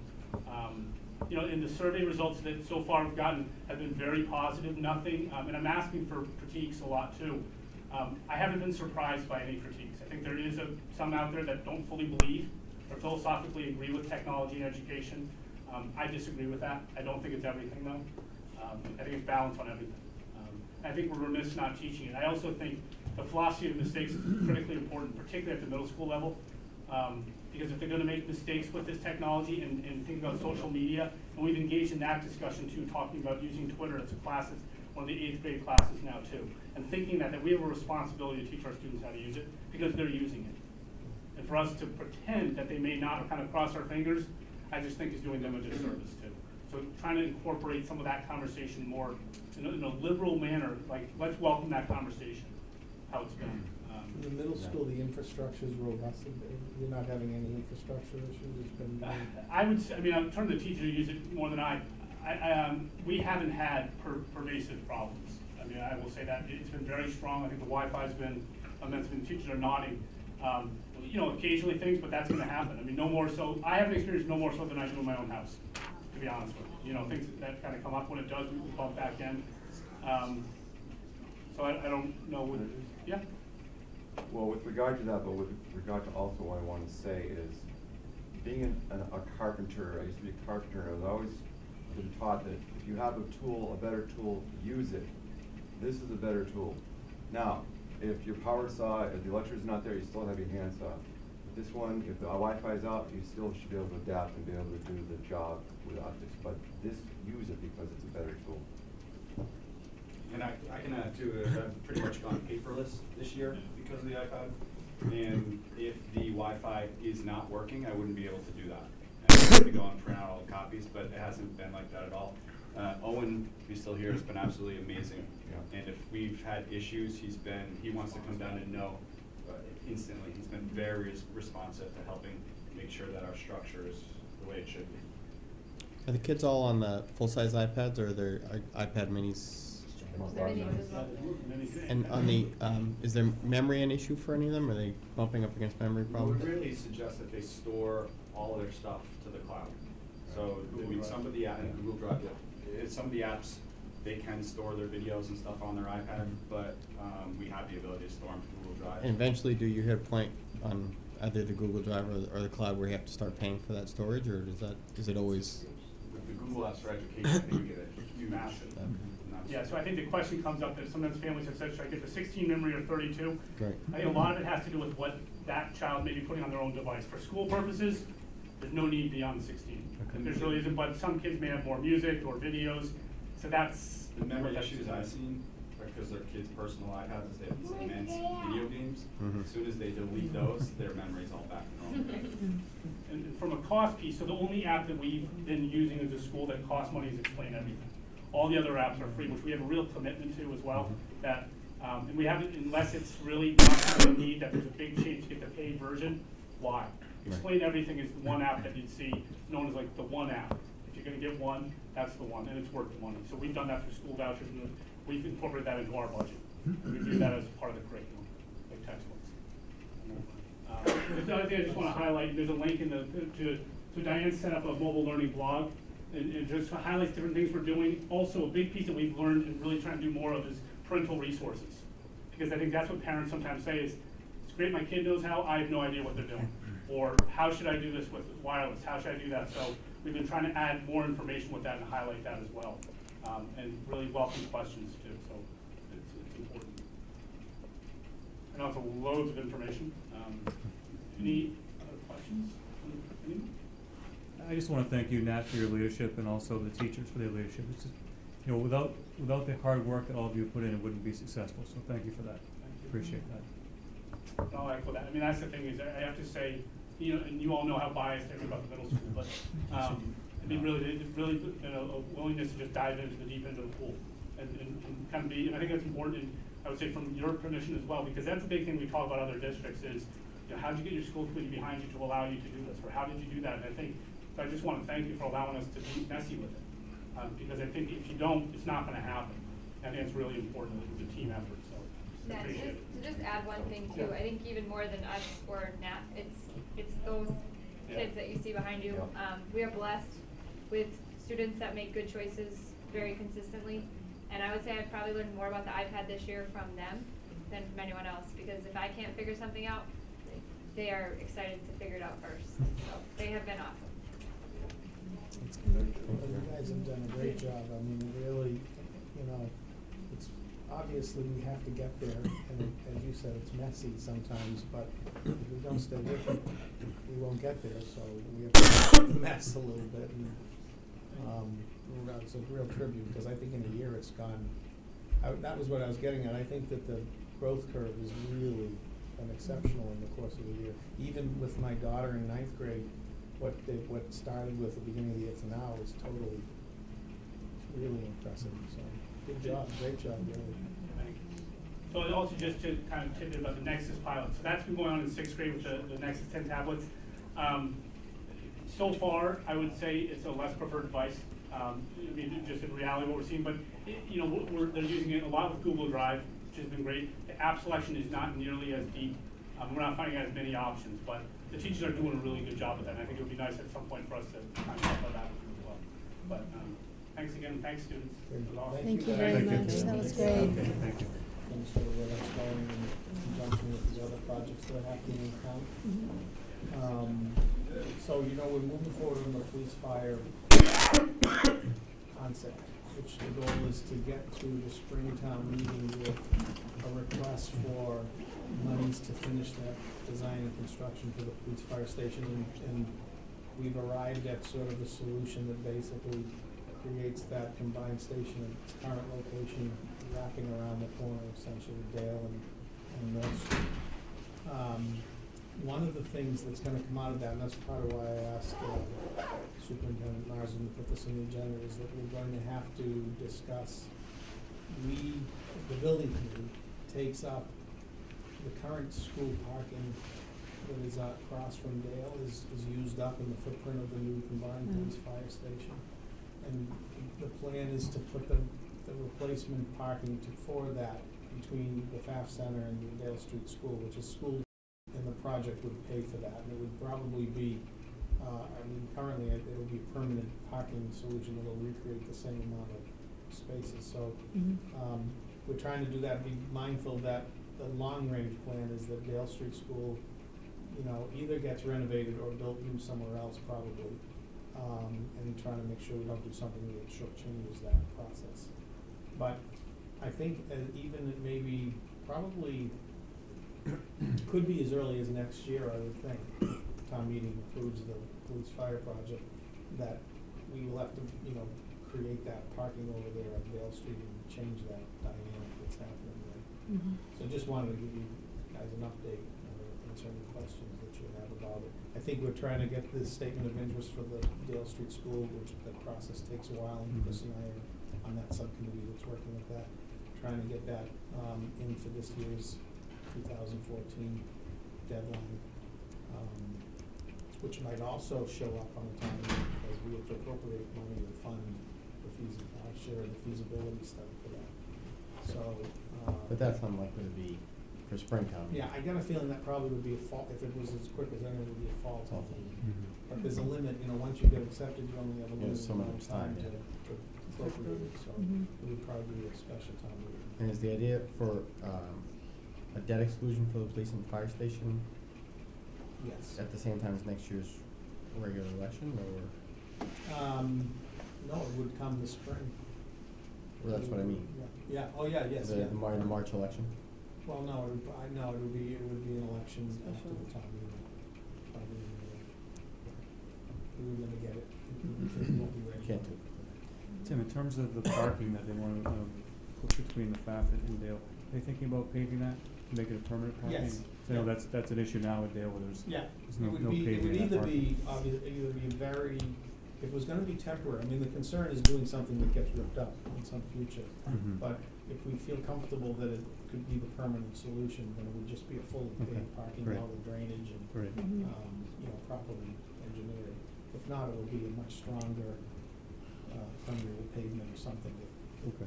You know, in the survey results that so far we've gotten have been very positive, nothing, and I'm asking for critiques a lot too. I haven't been surprised by any critiques. I think there is some out there that don't fully believe or philosophically agree with technology and education. I disagree with that. I don't think it's everything though. I think it's balance on everything. I think we're remiss not teaching it. I also think the philosophy of mistakes is critically important, particularly at the middle school level. Because if they're going to make mistakes with this technology and think about social media, and we've engaged in that discussion too, talking about using Twitter as a class, it's one of the 8th grade classes now too, and thinking that we have a responsibility to teach our students how to use it because they're using it. And for us to pretend that they may not, or kind of cross our fingers, I just think is doing them a disservice too. So trying to incorporate some of that conversation more in a liberal manner, like let's welcome that conversation, how it's been. In the middle school, the infrastructure is robust. You're not having any infrastructure issues. It's been. I would say, I mean, I'm turning to the teacher who use it more than I. We haven't had pervasive problems. I mean, I will say that it's been very strong. I think the Wi-Fi's been immense. I mean, teachers are nodding. You know, occasionally things, but that's going to happen. I mean, no more so. I haven't experienced no more so than I do in my own house, to be honest with you. You know, things that kind of come up. When it does, we bump back in. So I don't know. Yeah. Well, with regard to that, but with regard to also what I want to say is, being a carpenter, I used to be a carpenter, and I've always been taught that if you have a tool, a better tool, use it. This is a better tool. Now, if your power saw, if the electricity's not there, you still have your hand saw. But this one, if the Wi-Fi is out, you still should be able to adapt and be able to do the job without this. But this, use it because it's a better tool. And I can add too, I've pretty much gone paperless this year because of the iPad. And if the Wi-Fi is not working, I wouldn't be able to do that. I have to go and print out all the copies, but it hasn't been like that at all. Owen, who's still here, has been absolutely amazing. Yeah. And if we've had issues, he wants to come down and know instantly. He's been very responsive to helping make sure that our structure is the way it should be. Are the kids all on the full-size iPads, or are there iPad minis? And on the, is there memory an issue for any of them? Are they bumping up against memory We problems? would really suggest that they store all of their stuff to the cloud. So, I mean, some of the, Google Drive, some of the apps, they can store their videos and stuff on their iPad, but, we have the ability to store them to Google Drive. And eventually, do you hit a point on either the Google Drive or the cloud where you have to start paying for that storage, or is it always? With the Google Apps for Education, I think you get a huge option. Yeah, so I think the question comes up that sometimes families have said, should I get the 16 memory or 32? Right. I think a lot of it has to do with what that child may be putting on their own device. For school purposes, there's no need beyond 16. Okay. There's really isn't, but some kids may have more music or videos, so that's. The memory issues I've seen, because their kids' personal iPads, is they have these immense video games. Mhm. As soon as they delete those, their memory's all back to normal. And from a cost piece, so the only app that we've been using as a school that costs money is Explain Everything. All the other apps are free, which we have a real commitment to as well. That, and we haven't, unless it's really not a need, that there's a big change to get the paid version. Why? Explain Everything is the one app that you'd see known as like the one app. If you're gonna get one, that's the one, and it's worth the money. So we've done that for school vouchers, and we've incorporated that into our budget. We do that as part of the curriculum, like textbooks. The other thing I just wanna highlight, there's a link in so Diane set up a mobile learning blog, and it just highlights different things we're doing. Also, a big piece that we've learned and really trying to do more of is parental resources. Because I think that's what parents sometimes say is, it's great my kid knows how, I have no idea what they're doing. Or how should I do this with wireless, how should I do that? So we've been trying to add more information with that and highlight that as well. And really welcome questions too, so it's important. And also loads of information. Any other questions? Anyone? I just want to thank you, Nat, for your leadership, and also the teachers for their leadership. It's just, you know, without the hard work that all of you put in, it wouldn't be successful. So thank you for that. Appreciate that. I'll echo that. I mean, that's the thing is, I have to say, you know, and you all know how biased I am about the middle school, but I mean, really, you know, a willingness to just dive into the deep end of the pool and kind of be. And I think that's important. And I would say from your permission as well, because that's a big thing we talk about other districts is, you know, how did you get your school committee behind you to allow you to do this, or how did you do that? And I think. So I just want to thank you for allowing us to be messy with it, because I think if you don't, it's not going to happen. I think it's really important. It's a team effort, so Yeah, appreciate it. to just add one thing too, I think even more than us or Nat, it's those kids that you see behind you. We are blessed with students that make good choices very consistently, and I would say I've probably learned more about the iPad this year from them than from anyone else, because if I can't figure something out, they are excited to figure it out first. So they have been awesome. You guys have done a great job. I mean, really, you know, it's obviously we have to get there, and as you said, it's messy sometimes, but if we don't stay with it, we won't get there, so we have to mess a little bit, and it's a real tribute, because I think in a year it's gone, that was what I was getting at. I think that the growth curve is really exceptional in the course of the year. Even with my daughter in 9th grade, what started with the beginning of the year to now is totally, really impressive. So, good job, great job, really. Thank you. So also just to kind of tidbit about the Nexus pilot. So that's been going on in 6th grade with the Nexus 10 tablets. So far, I would say it's a less preferred device. I mean, just in reality, what we're seeing, but you know, they're using it a lot with Google Drive, which has been great. The app selection is not nearly as deep. We're not finding as many options, but the teachers are doing a really good job with that. And I think it would be nice at some point for us to kind of talk about that as well. But thanks again, thanks students. Thank you very much. That was great. Thank you. And so where that's going in conjunction with the other projects that are happening in town. So, you know, we're moving forward on the police fire concept, which the goal is to get to the Springtown meeting with a request for monies to finish that design and construction for the police fire station. And we've arrived at sort of a solution that basically creates that combined station in its current location, wrapping around the corner, essentially Dale and North Street. One of the things that's going to come out of that, and that's part of why I asked Superintendent Marsden to put this on the agenda, is that we're going to have to discuss, the building committee takes up the current school parking that is across from Dale is used up in the footprint of the new combined police fire station. And the plan is to put the replacement parking for that between the FAF Center and the Dale Street School, which is school, and the project would pay for that. And it would probably be, currently it would be a permanent parking solution that will recreate the same amount of spaces. So we're trying to do that, be mindful that the long-range plan is that Dale Street School, either gets renovated or built new somewhere else probably, and trying to make sure we don't do something that shortchanges that process. But I think even it may be probably could be as early as next year, I would think. Town meeting approves the police fire project, that we will have to, create that parking over there at Dale Street and change that dynamic that's happening there. So just wanted to give you guys an update or answer any questions that you have about it. I think we're trying to get this statement of interest for the Dale Street School, which that process takes a while, and Chris and I are on that subcommittee that's working with that, trying to get that in for this year's 2014 deadline, which might also show up on the town meeting because we have to appropriate money to fund our share of the feasibility study for that. So. But that's unlikely to be for Springtown. Yeah, I got a feeling that probably would be a fall, if it was as quick as anything, it would be a fall town meeting. But there's a limit, once you get accepted, you only have a limited so amount much of time time, to appropriate it, so it would probably be a special town meeting. And is the idea for a debt exclusion for the police and fire station Yes. at the same time as next year's regular election, or? No, it would come this spring. Well, that's what I mean. Yeah, oh, yeah, yes, yeah. The March election? Well, no, it would be an election after the town meeting. Probably in May. We were gonna get it, we won't be ready. Can't do it. Tim, in terms of the parking that they want to put between the FAF and Dale, are they thinking about paving that, to make it a permanent parking? Yes. So, that's an issue now with Dale, where there's no paving in that parking. It would be very, if it was gonna be temporary, the concern is doing something that gets ripped up in some future. But if we feel comfortable that it could be the permanent solution, then it would just be a fully paved parking, Great. all the drainage and, Great. properly engineered. If not, it would be a much stronger, permeable pavement or something that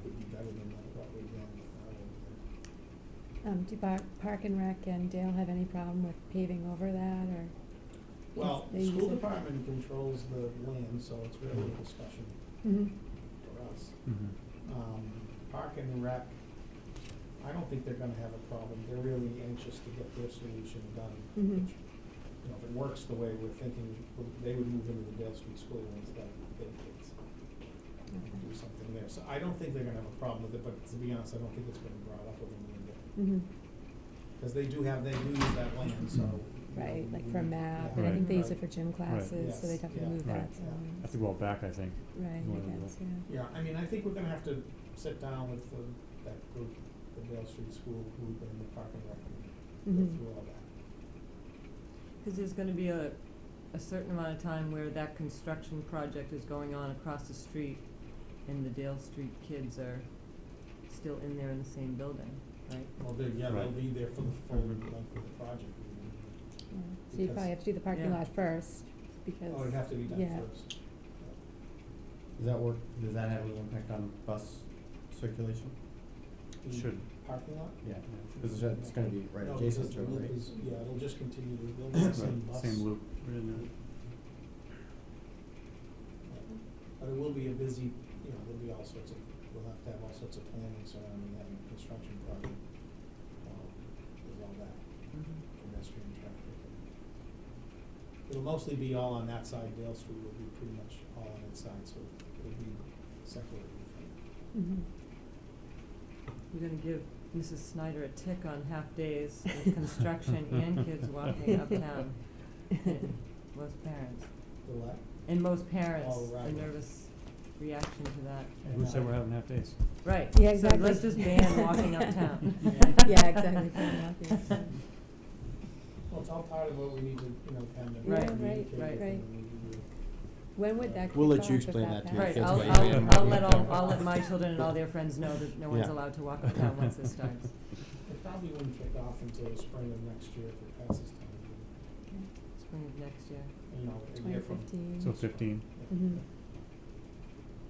would be better than what we're dealing with now over there. Do Park and Rec and Dale have any problem with paving over that, or? Well, they the use school it? department controls the land, so it's really a discussion for us. Park and Rec, I don't think they're gonna have a problem. They're really anxious to get their solution done. Which, if it works the way we're thinking, they would move into the Dale Street School once that vacates. And do something there. So I don't think they're gonna have a problem with it, but to be honest, I don't think it's been brought up with them either. Cause they do use that land, so. Right, like for math, and I think they use it for gym classes, so they'd have to move that. So I have to go out back, I think. Right, One of I the- guess, yeah. Yeah, I think we're gonna have to sit down with that group, the Dale Street School group and the Park and Rec, and go through all that. Because there's gonna be a certain amount of time where that construction project is going on across the street, and the Dale Street kids are still in there in the same building, right? Well, they'll be there for the full length of the project. So you probably have to do the parking lot first, because. Oh, it'd have to be done yeah. first. Does that have any impact on bus circulation? The Should. Parking lot? Yeah, because it's gonna be right No, adjacent because to the it, loop right? is, it'll just continue, they'll use the same bus. Same loop, right in there. But it will be a busy, there'll be all sorts of, we'll have to have all sorts of planning surrounding that construction project. There's all that pedestrian traffic. It'll mostly be all on that side. Dale Street will be pretty much all on its side, so it'll be separated from. You're gonna give Mrs. Snyder a tick on half-days with construction and kids walking uptown. Most parents. The what? And most parents, Oh, right. a nervous reaction to that. Who said we're having half days? Right. Yeah, exactly. So let's just ban walking uptown. Yeah, exactly. Ban walking uptown. Well, it's all part of what we need to, kind of Right, communicate right. with them and we do. When would that kick We'll let off you if explain that that to your Right, kids. I'll, what I'll, you're doing. I'll let my children and all their friends know that no one's Yeah. allowed to walk uptown once this starts. It probably wouldn't kick off until the spring of next year if it passes town meeting. spring of next year. you know, a year from. 2015. So 15. Mhm.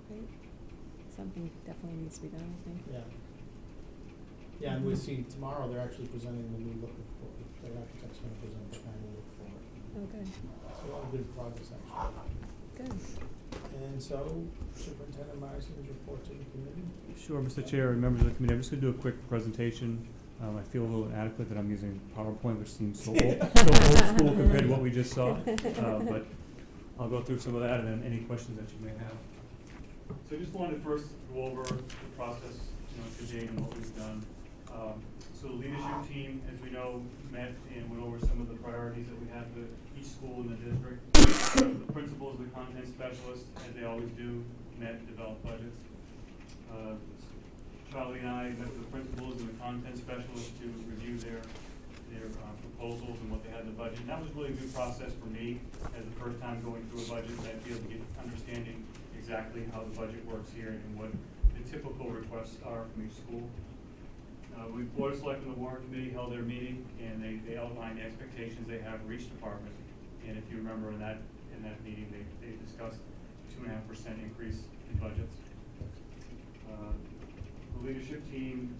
Great. Something definitely needs to be done, I think. Yeah. Yeah, and we'll see, tomorrow they're actually presenting the new look of, their architect's gonna present the final look for it. Okay, So a lot of good progress, actually. good. And so, Superintendent Morrison's report to the committee? Sure, Mr. Chair and members of the committee, I'm just gonna do a quick presentation. I feel a little inadequate that I'm using PowerPoint, which seems so old, so old school compared to what we just saw. But I'll go through some of that and then any questions that you may have. So I just wanted to first go over the process, to date and what we've done. So the leadership team, as we know, met and went over some of the priorities that we have for each school in the district. The principals, the content specialists, as they always do, met and developed budgets. Charlie and I met with the principals and the content specialists to review their proposals and what they had in the budget. And that was really a good process for me as the first time going through a budget, that I feel to get understanding exactly how the budget works here and what the typical requests are from each school. We Board of Selectmen and the Warrant Committee held their meeting, and they outlined the expectations they have for each department. And if you remember in that meeting, they discussed 2.5% increase in budgets. The leadership team,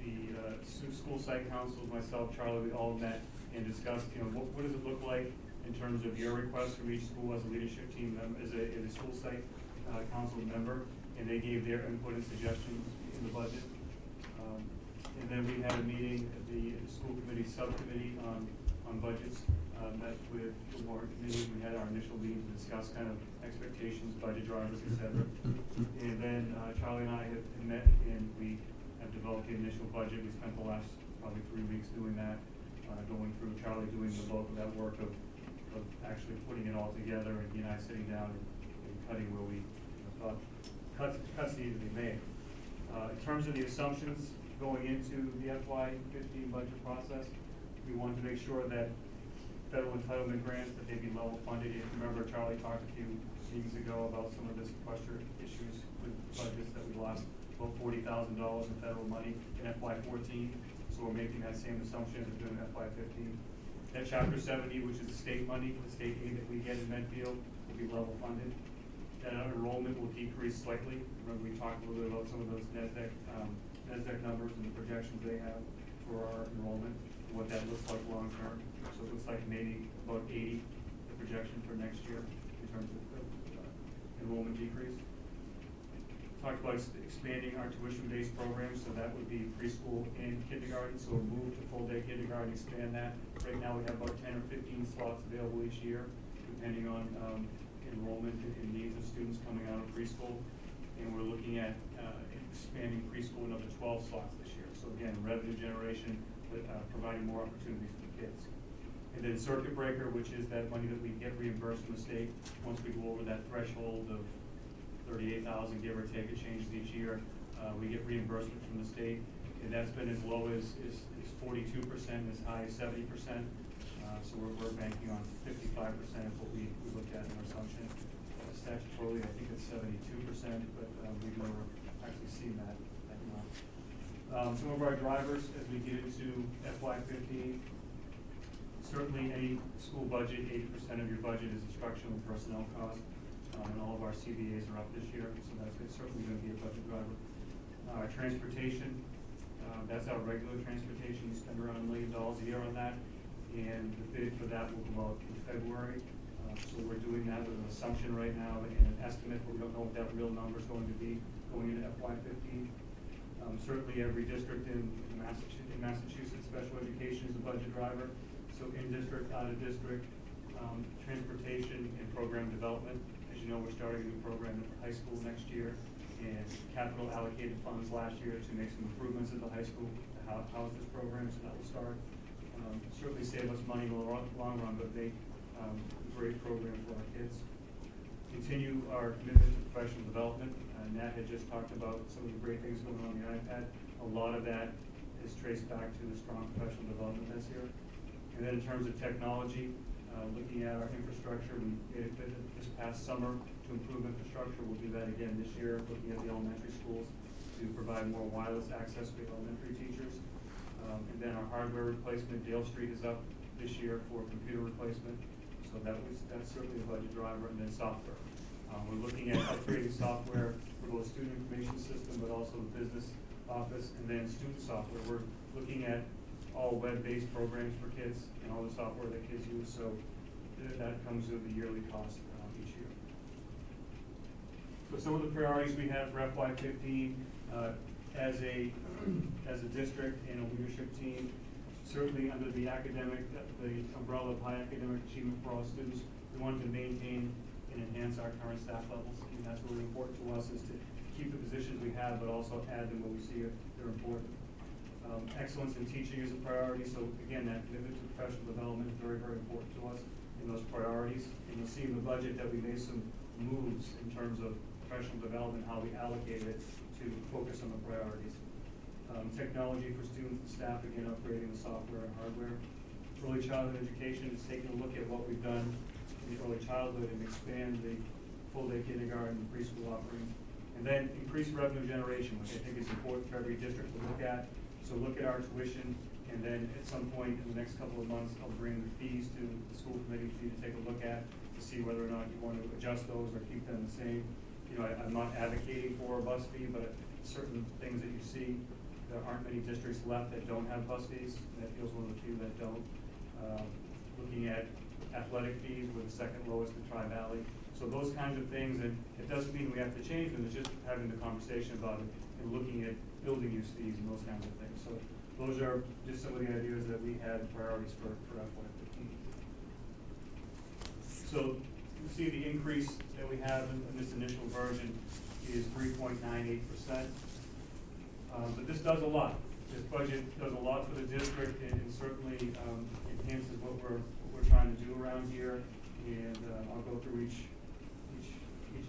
the school site councils, myself, Charlie, we all met and discussed, what does it look like in terms of your requests from each school as a leadership team, as a school site council member, and they gave their input and suggestions in the budget. And then we had a meeting at the school committee subcommittee on budgets, met with the warrant committee. We had our initial meeting to discuss kind of expectations, budget drivers, et cetera. And then Charlie and I have met and we have developed the initial budget. We spent the last probably 3 weeks doing that, going through, Charlie doing the bulk of that work of actually putting it all together, and he and I sitting down and cutting where we thought cuts needed to be made. In terms of the assumptions going into the FY15 budget process, we wanted to make sure that federal entitlement grants, that they be level funded. If you remember, Charlie talked a few meetings ago about some of the sequester issues with budgets that we lost about $40,000 in federal money in FY14. So we're making that same assumption as we're doing FY15. That Chapter 70, which is the state money, the state aid that we get in Medfield, will be level funded. That enrollment will decrease slightly. Remember, we talked a little bit about some of those NESDEC numbers and the projections they have for our enrollment, and what that looks like long term. So it looks like maybe about 80, the projection for next year in terms of enrollment decrease. Talked about expanding our tuition-based programs, so that would be preschool and kindergarten. So we'll move to full-day kindergarten, expand that. Right now we have about 10 or 15 slots available each year, depending on enrollment and needs of students coming out of preschool. And we're looking at expanding preschool another 12 slots this year. So again, revenue generation, but providing more opportunities for the kids. And then circuit breaker, which is that money that we get reimbursed from the state once we go over that threshold of 38,000, give or take, it changes each year. We get reimbursement from the state, and that's been as low as 42%, as high as 70%. So we're banking on 55% of what we looked at in our assumption. Statutorily, I think it's 72%, but we've never actually seen that amount. Some of our drivers as we get into FY15, certainly any school budget, 80% of your budget is instructional and personnel costs, and all of our CBAs are up this year, so that's certainly going to be a budget driver. Transportation, that's our regular transportation. We spend around $1 million a year on that, and the bid for that will go out in February. So we're doing that with an assumption right now and an estimate, but we don't know what that real number is going to be going into FY15. Certainly every district in Massachusetts, special education is a budget driver. So in district, out of district, transportation and program development. As you know, we're starting a new program at the high school next year, and capital allocated funds last year to make some improvements at the high school to house this program, so that will start. Certainly save us money in the long run, but they great program for our kids. Continue our commitment to professional development. Nat had just talked about some of the great things going on the iPad. A lot of that is traced back to the strong professional development this year. And then in terms of technology, looking at our infrastructure, we made a commitment this past summer to improve infrastructure. We'll do that again this year, looking at the elementary schools to provide more wireless access for elementary teachers. And then our hardware replacement, Dale Street is up this year for computer replacement. So that's certainly a budget driver, and then software. We're looking at upgrading software for both student information system, but also the business office, and then student software. We're looking at all web-based programs for kids and all the software that kids use, so that comes with the yearly cost each year. So some of the priorities we have for FY15 as a district and a leadership team, certainly under the umbrella of high academic achievement for all students, we want to maintain and enhance our current staff levels. And that's really important to us, is to keep the positions we have, but also add them when we see they're important. Excellence in teaching is a priority, so again, that commitment to professional development is very, very important to us in those priorities. And you'll see in the budget that we made some moves in terms of professional development, how we allocate it to focus on the priorities. Technology for students and staff, again, upgrading the software and hardware. Early childhood education is taking a look at what we've done in the early childhood and expand the full-day kindergarten and preschool offerings. And then increase revenue generation, which I think is important for every district to look at. So look at our tuition, and then at some point in the next couple of months, I'll bring the fees to the school committee for you to take a look at to see whether or not you want to adjust those or keep them the same. You know, I'm not advocating for a bus fee, but certain things that you see, there aren't many districts left that don't have bus fees. Medfield's one of the few that don't. Looking at athletic fees, we're the second lowest in Tri-Valley. So those kinds of things, and it doesn't mean we have to change them, it's just having the conversation about it and looking at building use fees and those kinds of things. So those are just some of the ideas that we had priorities for FY15. So you see the increase that we have in this initial version is 3.98%. But this does a lot. This budget does a lot for the district, and certainly enhances what we're trying to do around here. And I'll go through each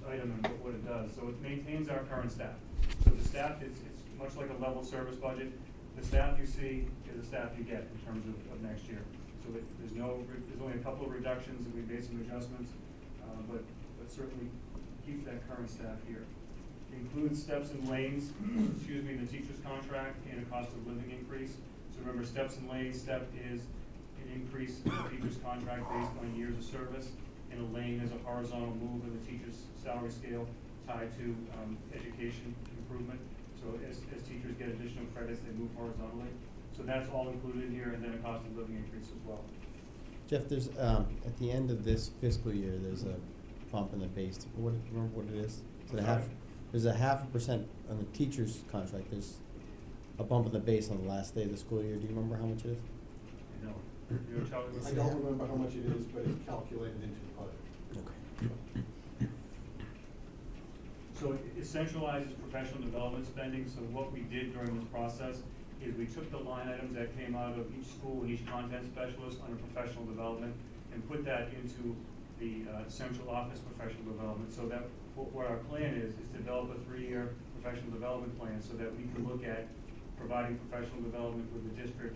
item and what it does. So it maintains our current staff. So the staff, it's much like a level service budget. The staff you see is the staff you get in terms of next year. So there's only a couple of reductions, and we've made some adjustments, but certainly keeps that current staff here. Includes steps and lanes, excuse me, in the teacher's contract and a cost of living increase. So remember, steps and lanes, step is an increase in the teacher's contract based on years of service, and a lane is a horizontal move in the teacher's salary scale tied to education improvement. So as teachers get additional credits, they move horizontally. So that's all included here, and then a cost of living increase as well. Jeff, there's at the end of this fiscal year, there's a bump in the base. Remember what it is? There's a 0.5% on the teacher's contract. There's a bump in the base on the last day of the school year. Do you remember how much it is? No. I don't remember how much it is, but it's calculated into the budget. Okay. So it centralizes professional development spending. So what we did during this process is we took the line items that came out of each school and each content specialist under professional development and put that into the central office professional development. So that what our plan is to develop a 3-year professional development plan so that we can look at providing professional development with the district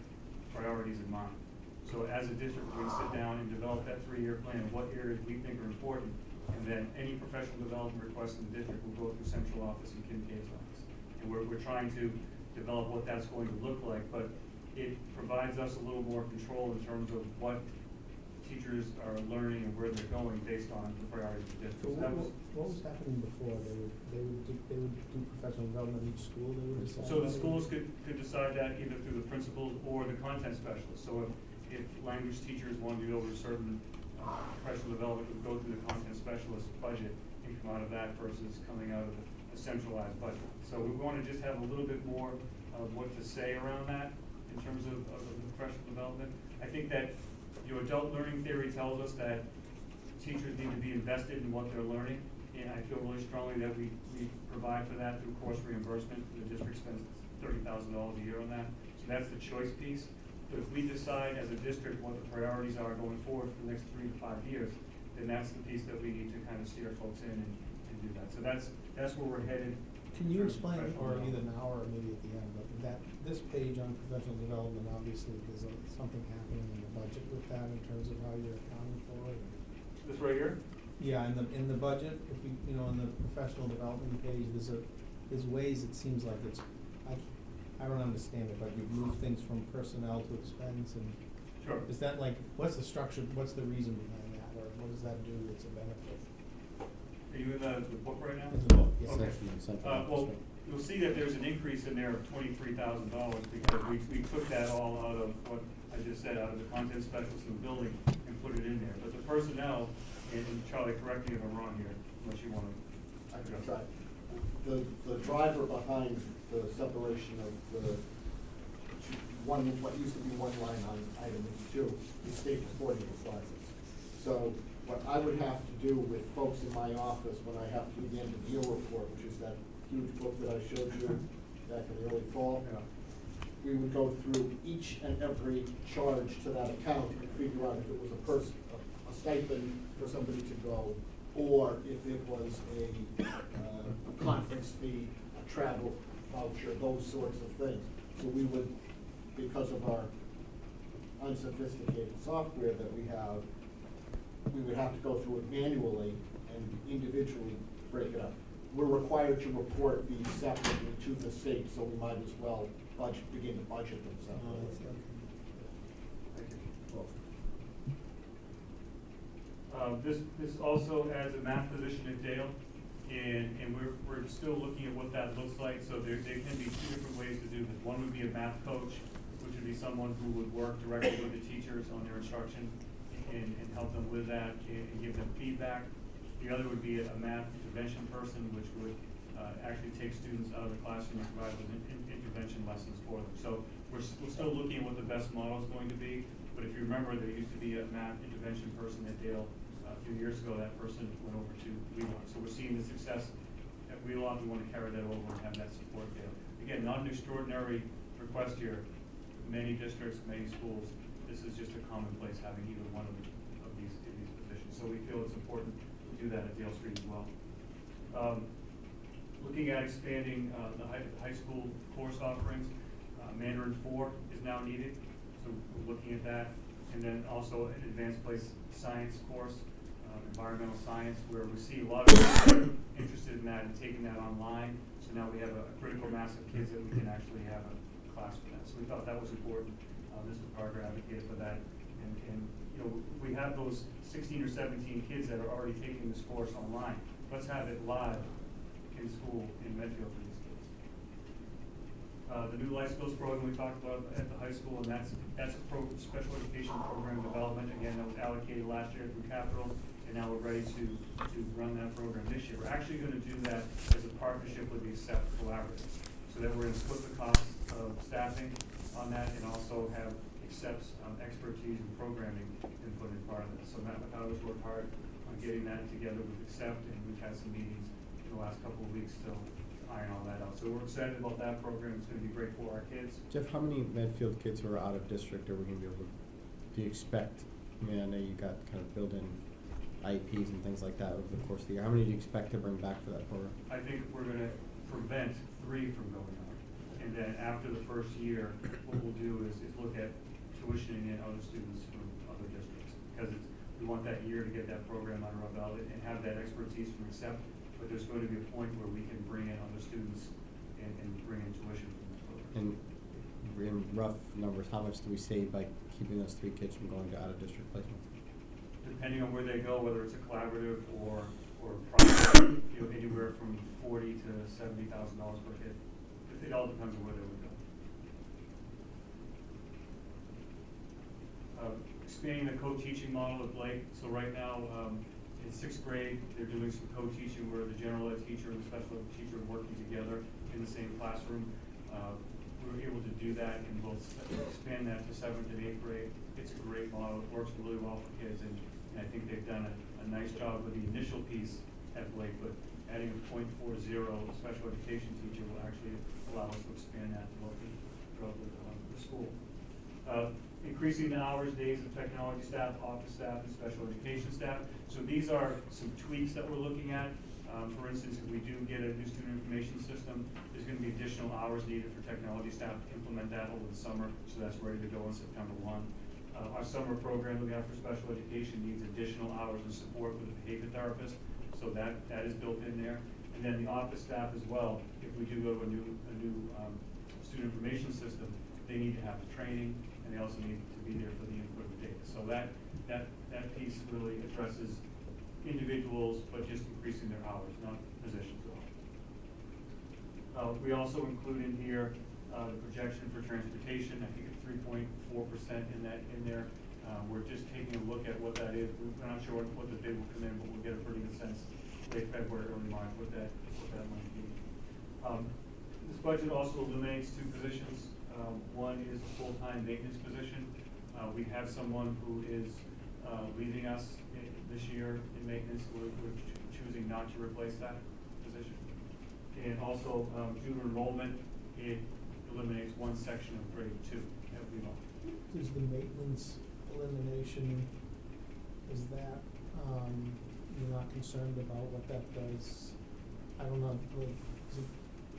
priorities in mind. So as a district, we sit down and develop that 3-year plan, what areas we think are important, and then any professional development request in the district will go through central office and Kim K's office. And we're trying to develop what that's going to look like, but it provides us a little more control in terms of what teachers are learning and where they're going based on the priorities of the district. So what was happening before? They would do professional development in each school? They would decide. So the schools could decide that either through the principals or the content specialists. So if language teachers wanted to go over a certain professional development, would go through the content specialist budget and come out of that versus coming out of a centralized budget. So we want to just have a little bit more of what to say around that in terms of the professional development. I think that adult learning theory tells us that teachers need to be invested in what they're learning, and I feel really strongly that we provide for that through course reimbursement. The district spends $30,000 a year on that, so that's the choice piece. But if we decide as a district what the priorities are going forward for the next 3 to 5 years, then that's the piece that we need to kind of steer folks in and do that. So that's where we're headed. Can you explain, or either now or maybe at the end, but this page on professional development, obviously there's something happening in the budget with that in terms of how you're accounting for it? This right here? Yeah, in the budget, if you on the professional development page, there's ways it seems like I don't understand it, but you've moved things from personnel to expense, and Sure. Is that like, what's the structure, what's the reason behind that, or what does that do that's a benefit? Are you in the book right now? In the book, yes. Okay. Essentially, Well, you'll see that there's an increase in there of $23,000 because we took that all out of what I just said, out of the content specialist in the building and put it in there. But the personnel, and Charlie, correct me if I'm wrong here, unless you want to. I can try. The driver behind the separation of the one, what used to be one line on item two, is state reporting requirements. So what I would have to do with folks in my office when I have to do the end of year report, which is that huge book that I showed you back in the early fall, we would go through each and every charge to that account and figure out if it was a stipend for somebody to go, or if it was a conference fee, a travel voucher, those sorts of things. So we would, because of our unsophisticated software that we have, we would have to go through it manually and individually break it up. We're required to report these separately to the state, so we might as well begin to budget them separately. This also adds a math position at Dale, and we're still looking at what that looks like. So there can be two different ways to do this. One would be a math coach, which would be someone who would work directly with the teachers on their instruction and help them with that and give them feedback. The other would be a math intervention person, which would actually take students out of the classroom and provide those intervention lessons for them. So we're still looking at what the best model is going to be. But if you remember, there used to be a math intervention person at Dale a few years ago. That person went over to Wheelock. So we're seeing the success at Wheelock. We want to carry that over and have that support there. Again, not an extraordinary request here. Many districts, many schools, this is just a commonplace having either one of these positions. So we feel it's important to do that at Dale Street as well. Looking at expanding the high school course offerings, Mandarin 4 is now needed. So we're looking at that. And then also an advanced place science course, environmental science, where we see a lot of people interested in that and taking that online. So now we have a critical mass of kids that we can actually have a class for that. So we thought that was important. Mr. Parker advocated for that. And you know, we have those 16 or 17 kids that are already taking this course online. Let's have it live in school in Medfield for these kids. The new life skills program we talked about at the high school, and that's a special education program development. Again, that was allocated last year through capital, and now we're ready to run that program this year. We're actually going to do that as a partnership with the ACCEPT Collaborative, so that we're going to split the cost of staffing on that and also have ACCEPT's expertise in programming input in part of that. So Matt McConnell's worked hard on getting that together with ACCEPT, and we've had some meetings in the last couple of weeks to iron all that out. So we're excited about that program. It's going to be great for our kids. Jeff, how many Medfield kids who are out of district are we going to be able to, do you expect? I mean, I know you got kind of built-in IEPs and things like that over the course of the year. How many do you expect to bring back for that program? I think we're going to prevent 3 from going on. And then after the first year, what we'll do is look at tuitioning in other students from other districts. Because we want that year to get that program under our belt and have that expertise from ACCEPT. But there's going to be a point where we can bring in other students and bring in tuition from this program. And in rough numbers, how much do we save by keeping those 3 kids from going to out-of-district placements? Depending on where they go, whether it's a collaborative or private, you know, anywhere from $40,000 to $70,000 per kid. It all depends on where they would go. Expanding the co-teaching model at Blake. So right now, in 6th grade, they're doing some co-teaching where the general ed teacher and the special ed teacher are working together in the same classroom. We were able to do that and both expand that to 7th and 8th grade. It's a great model. It works really well for kids, and I think they've done a nice job with the initial piece at Blake, but adding a .40 special education teacher will actually allow us to expand that throughout the school. Increasing the hours, days of technology staff, office staff, and special education staff. So these are some tweaks that we're looking at. For instance, if we do get a new student information system, there's going to be additional hours needed for technology staff to implement that over the summer, so that's ready to go on September 1. Our summer program that we have for special education needs additional hours of support with a behavior therapist, so that is built in there. And then the office staff as well, if we do go to a new student information system, they need to have the training and and they also need to be there for the input of data. So that piece really addresses individuals, but just increasing their hours, not positions at all. We also include in here, the projection for transportation. I think it's 3.4% in there. We're just taking a look at what that is. We're not sure what the bid will come in, but we'll get a pretty good sense late February, early March, what that might be. This budget also eliminates 2 positions. One is a full-time maintenance position. We have someone who is leaving us this year in maintenance. We're choosing not to replace that position. And also, due to enrollment, it eliminates 1 section of grade 2 at Lima. Is the maintenance elimination, is that, you're not concerned about what that does? I don't know, like, is it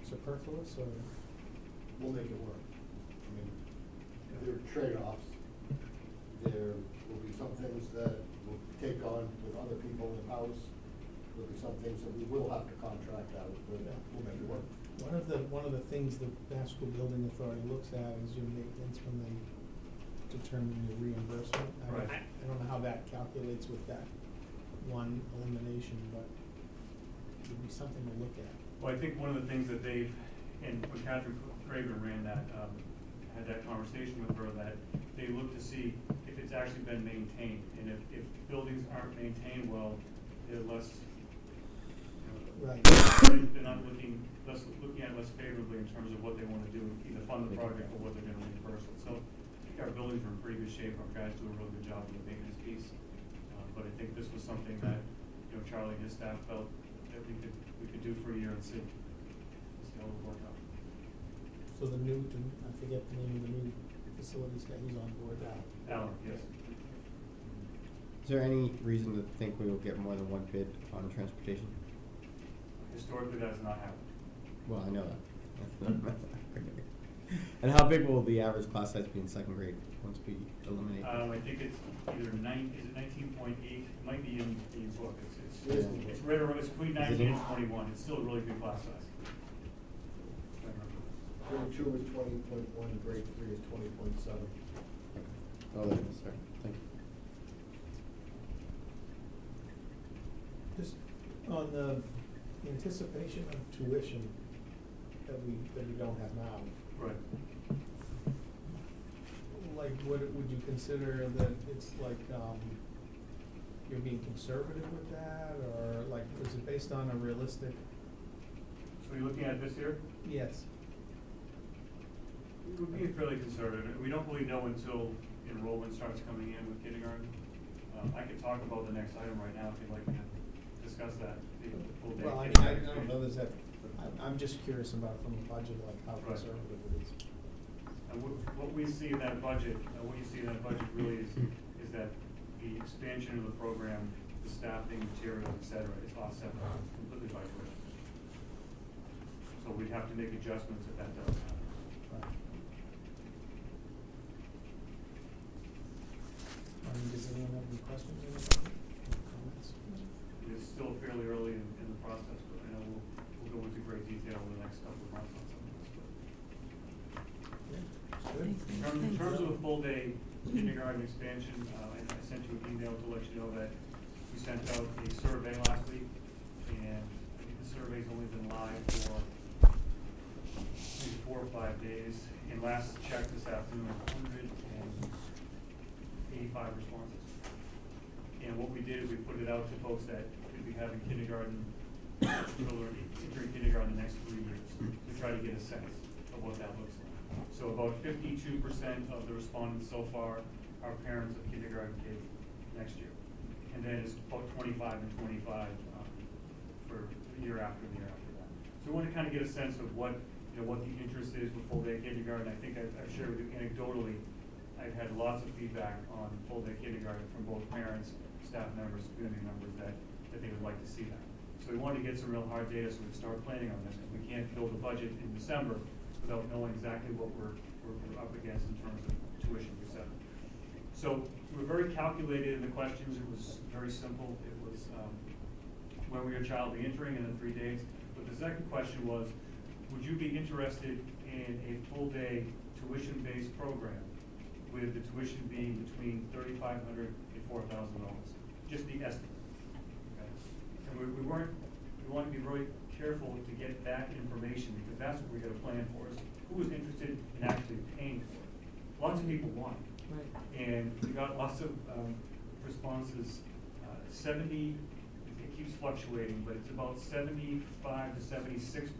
superfluous or? We'll make it work. I mean, there are trade-offs. There will be some things that we'll take on with other people in the house. There'll be some things that we will have to contract out, but we'll make it work. One of the things the Mass School Building Authority looks at is your maintenance when they determine your reimbursement. Right. I don't know how that calculates with that one elimination, but it would be something to look at. Well, I think one of the things that they've, and when Catherine Craven ran that, had that conversation with her, that they look to see if it's actually been maintained. And if buildings aren't maintained well, they're less, Right. they're not looking at less favorably in terms of what they want to do, either fund the project or what they're going to reimburse it. So I think our buildings are in pretty good shape. Our guys do a really good job with the maintenance piece. But I think this was something that, Charlie and his staff felt that we could do for a year and see how it would work out. So the new, I forget the name of the new facilities guy, he's on board now. Alan, yes. Is there any reason to think we will get more than 1 bid on transportation? Historically, that has not happened. Well, I know that. And how big will the average class size be in 2nd grade once we eliminate? I think it's either 19.8, it might be in the book, Yes. it's right around, it's between 19 and 21, it's still a really good class size. Grade 2 is 20.1, grade 3 is 20.7. Oh, there it is, sorry, thank you. Just on the anticipation of tuition that we don't have now. Right. Like, would you consider that it's like, you're being conservative with that, or like, is it based on a realistic? So you're looking at this here? Yes. We're being fairly conservative. We don't really know until enrollment starts coming in with kindergarten. I could talk about the next item right now if you'd like me to discuss that. The full day Well, I kindergarten don't know, experience. I'm just curious about from a budget, like how Right. conservative it is. And what we see in that budget, what you see in that budget really is that the expansion of the program, the staffing, materials, et cetera, is offset completely by tuition. So we'd have to make adjustments if that doesn't happen. Right. Does anyone have any questions or comments? It's still fairly early in the process, but I know we'll go into great detail in the next couple of months on some of this. In terms of the full day kindergarten expansion, I sent you an email to let you know that we sent out a survey last week, and I think the survey's only been live for maybe 4 or 5 days. And last check this afternoon, 185 responses. And what we did is we put it out to folks that could be having kindergarten, children entering kindergarten the next 3 years, to try to get a sense of what that looks like. So about 52% of the respondents so far are parents of kindergarten kids next year. And then it's about 25 and 25 for the year after and the year after that. So we want to kind of get a sense of what the interest is with full day kindergarten. I think I've shared with you anecdotally, I've had lots of feedback on full day kindergarten from both parents, staff members, community members that they would like to see that. So we wanted to get some real hard data so we can start planning on this, because we can't build a budget in December without knowing exactly what we're up against in terms of tuition, et cetera. So we're very calculated in the questions. It was very simple. It was when will your child be entering, and then 3 days. But the second question was, would you be interested in a full day tuition-based program with the tuition being between $3,500 and $4,000, just the estimate. Okay? And we want to be really careful to get that information, because that's what we're going to plan for, is who is interested in actually paying for it. Lots of people want it. Right. And we got lots of responses. 70, it keeps fluctuating, but it's about 75 to 76%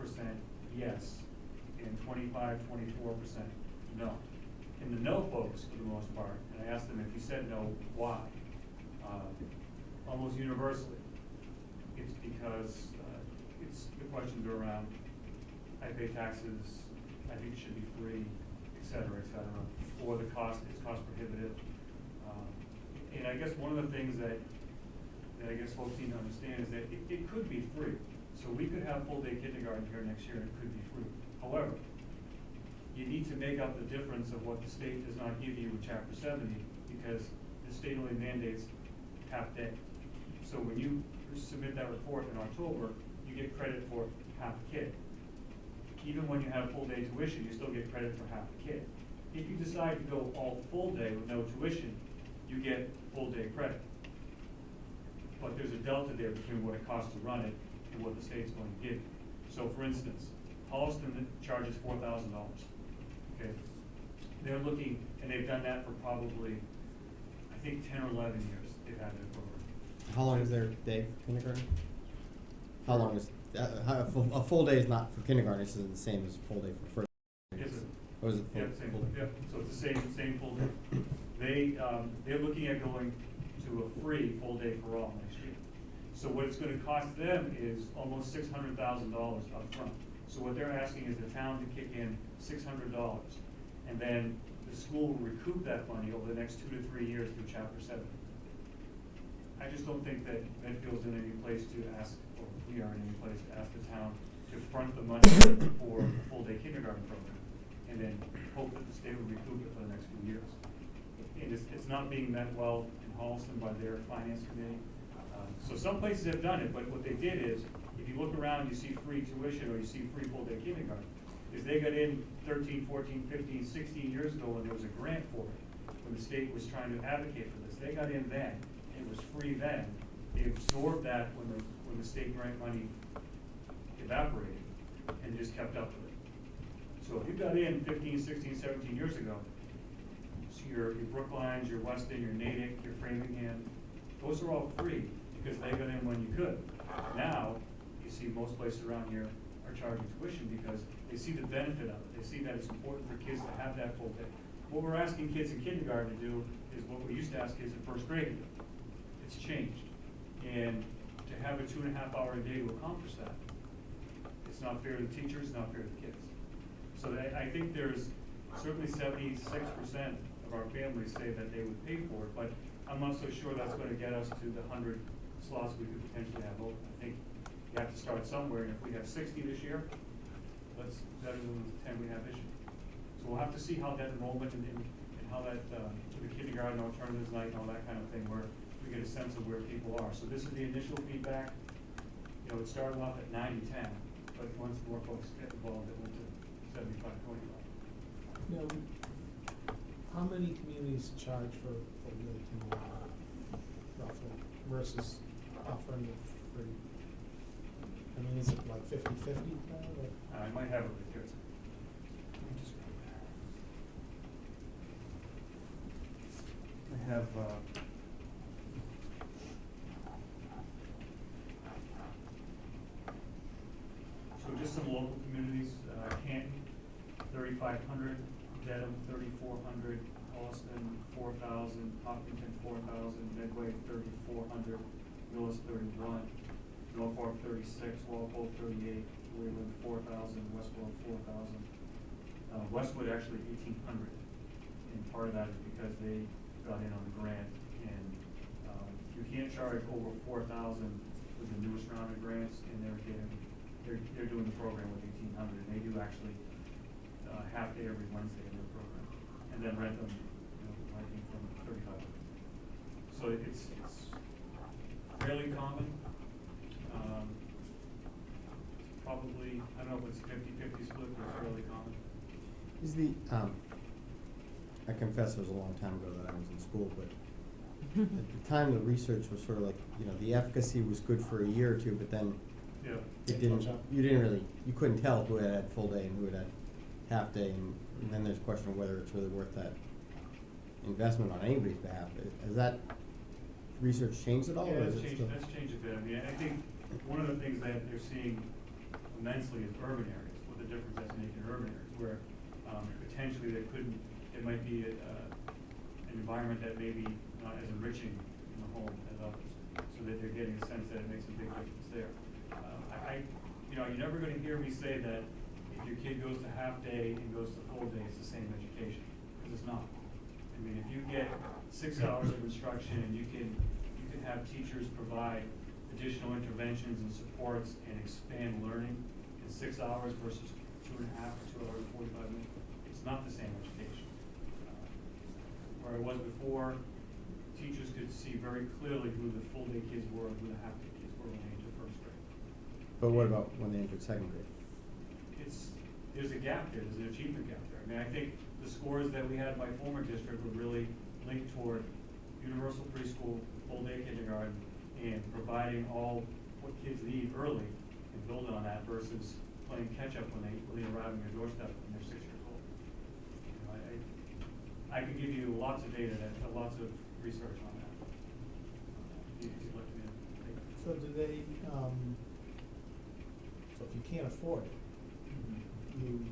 yes, and 25, 24% no. And the no folks, for the most part, and I asked them, if you said no, why? Almost universally, it's because the questions are around, I pay taxes, I think it should be free, et cetera, or the cost is cost prohibitive. And I guess one of the things that I guess folks need to understand is that it could be free. So we could have full day kindergarten here next year and it could be free. However, you need to make up the difference of what the state does not give you with Chapter 70, because the state only mandates half day. So when you submit that report in October, you get credit for half a kid. Even when you have full day tuition, you still get credit for half a kid. If you decide to go all full day with no tuition, you get full day credit. But there's a delta there between what it costs to run it and what the state's going to give you. So for instance, Holliston charges $4,000. Okay, they're looking, and they've done that for probably, I think, 10 or 11 years. They've had their program. How long is their day for kindergarten? How long is a full day is not for kindergarten? It's the same as full day for first. Yes, sir. Or is it full? Yeah, same. Full day? Yeah, so it's the same full day. They're looking at going to a free full day for all next year. So what it's going to cost them is almost $600,000 up front. So what they're asking is the town to kick in $600, and then the school will recoup that money over the next 2 to 3 years through Chapter 70. I just don't think that Medfield's in any place to ask, or we are in any place to ask the town to front the money for a full day kindergarten program, and then hope that the state will recoup it for the next few years. And it's not being met well in Holliston by their finance committee. So some places have done it, but what they did is, if you look around, you see free tuition or you see free full day kindergarten, is they got in 13, 14, 15, 16 years ago when there was a grant for it, when the state was trying to advocate for this. They got in then, it was free then. They absorbed that when the state grant money evaporated and just kept up with it. So if you got in 15, 16, 17 years ago, so your Brooklines, your Weston, your Natick, your Framingham, those are all free because they got in when you could. Now, you see most places around here are charging tuition because they see the benefit of it. They see that it's important for kids to have that full day. What we're asking kids in kindergarten to do is what we used to ask kids in first grade to do. It's changed. And to have a 2.5 hour a day to accomplish that, it's not fair to the teachers, it's not fair to the kids. So I think there's certainly 76% of our families say that they would pay for it, but I'm not so sure that's going to get us to the 100 slots we could potentially have open. I think you have to start somewhere, and if we have 60 this year, that's better than the 10 we have this year. So we'll have to see how that enrollment and how that the kindergarten alternatives night and all that kind of thing, where we get a sense of where people are. So this is the initial feedback. You know, it started off at 90-10, but once more folks get involved, it went to 75-25. Now, how many communities charge for full day kindergarten, roughly, versus offering it free? I mean, is it like 50-50? I might have it right here. Let me just grab that. I have, so just some local communities, Canton, 3,500, Dedham, 3,400, Holliston, 4,000, Hopkinton, 4,000, Medway, 3,400, Willis, 31, Norfolk, 36, Walpole, 38, Wayland, 4,000, Westboro, 4,000. Westwood actually 1,800, and part of that is because they got in on the grant, and you can't charge over 4,000 with the newest round of grants, and they're doing the program with 1,800, and they do actually half day every Wednesday in their program, and then rent them, I think from 3,500. So it's fairly common. Probably, I don't know if it's 50-50 split, but it's fairly common. Is the I confess it was a long time ago that I was in school, but at the time, the research was sort of like, you know, the efficacy was good for a year or two, but then Yeah. it didn't, you couldn't tell who had full day and who had half day, and then there's a question of whether it's really worth that investment on anybody's behalf. Has that research changed at all? Yeah, or is that's it changed, still- that's changed a bit. I mean, I think one of the things that they're seeing immensely is urban areas, what the difference that's making in urban areas, where potentially it might be an environment that may be not as enriching in the home as others, so that they're getting a sense that it makes a big difference there. You know, you're never gonna hear me say that if your kid goes to half day and goes to full day, it's the same education, because it's not. I mean, if you get 6 hours of instruction and you can have teachers provide additional interventions and supports and expand learning in 6 hours versus 2.5 or 2 hours and 45 minutes, it's not the same education. Where it was before, teachers could see very clearly who the full day kids were and who the half day kids were when they entered first grade. But what about when they entered second grade? There's a gap there, there's an achievement gap there. I mean, I think the scores that we had in my former district were really linked toward universal preschool, full day kindergarten, and providing all what kids need early and building on that versus playing catch up when they arrive on your doorstep when they're 6 years old. You know, I could give you lots of data, lots of research on that. If you'd like me to take it. So do they, so if you can't afford it, you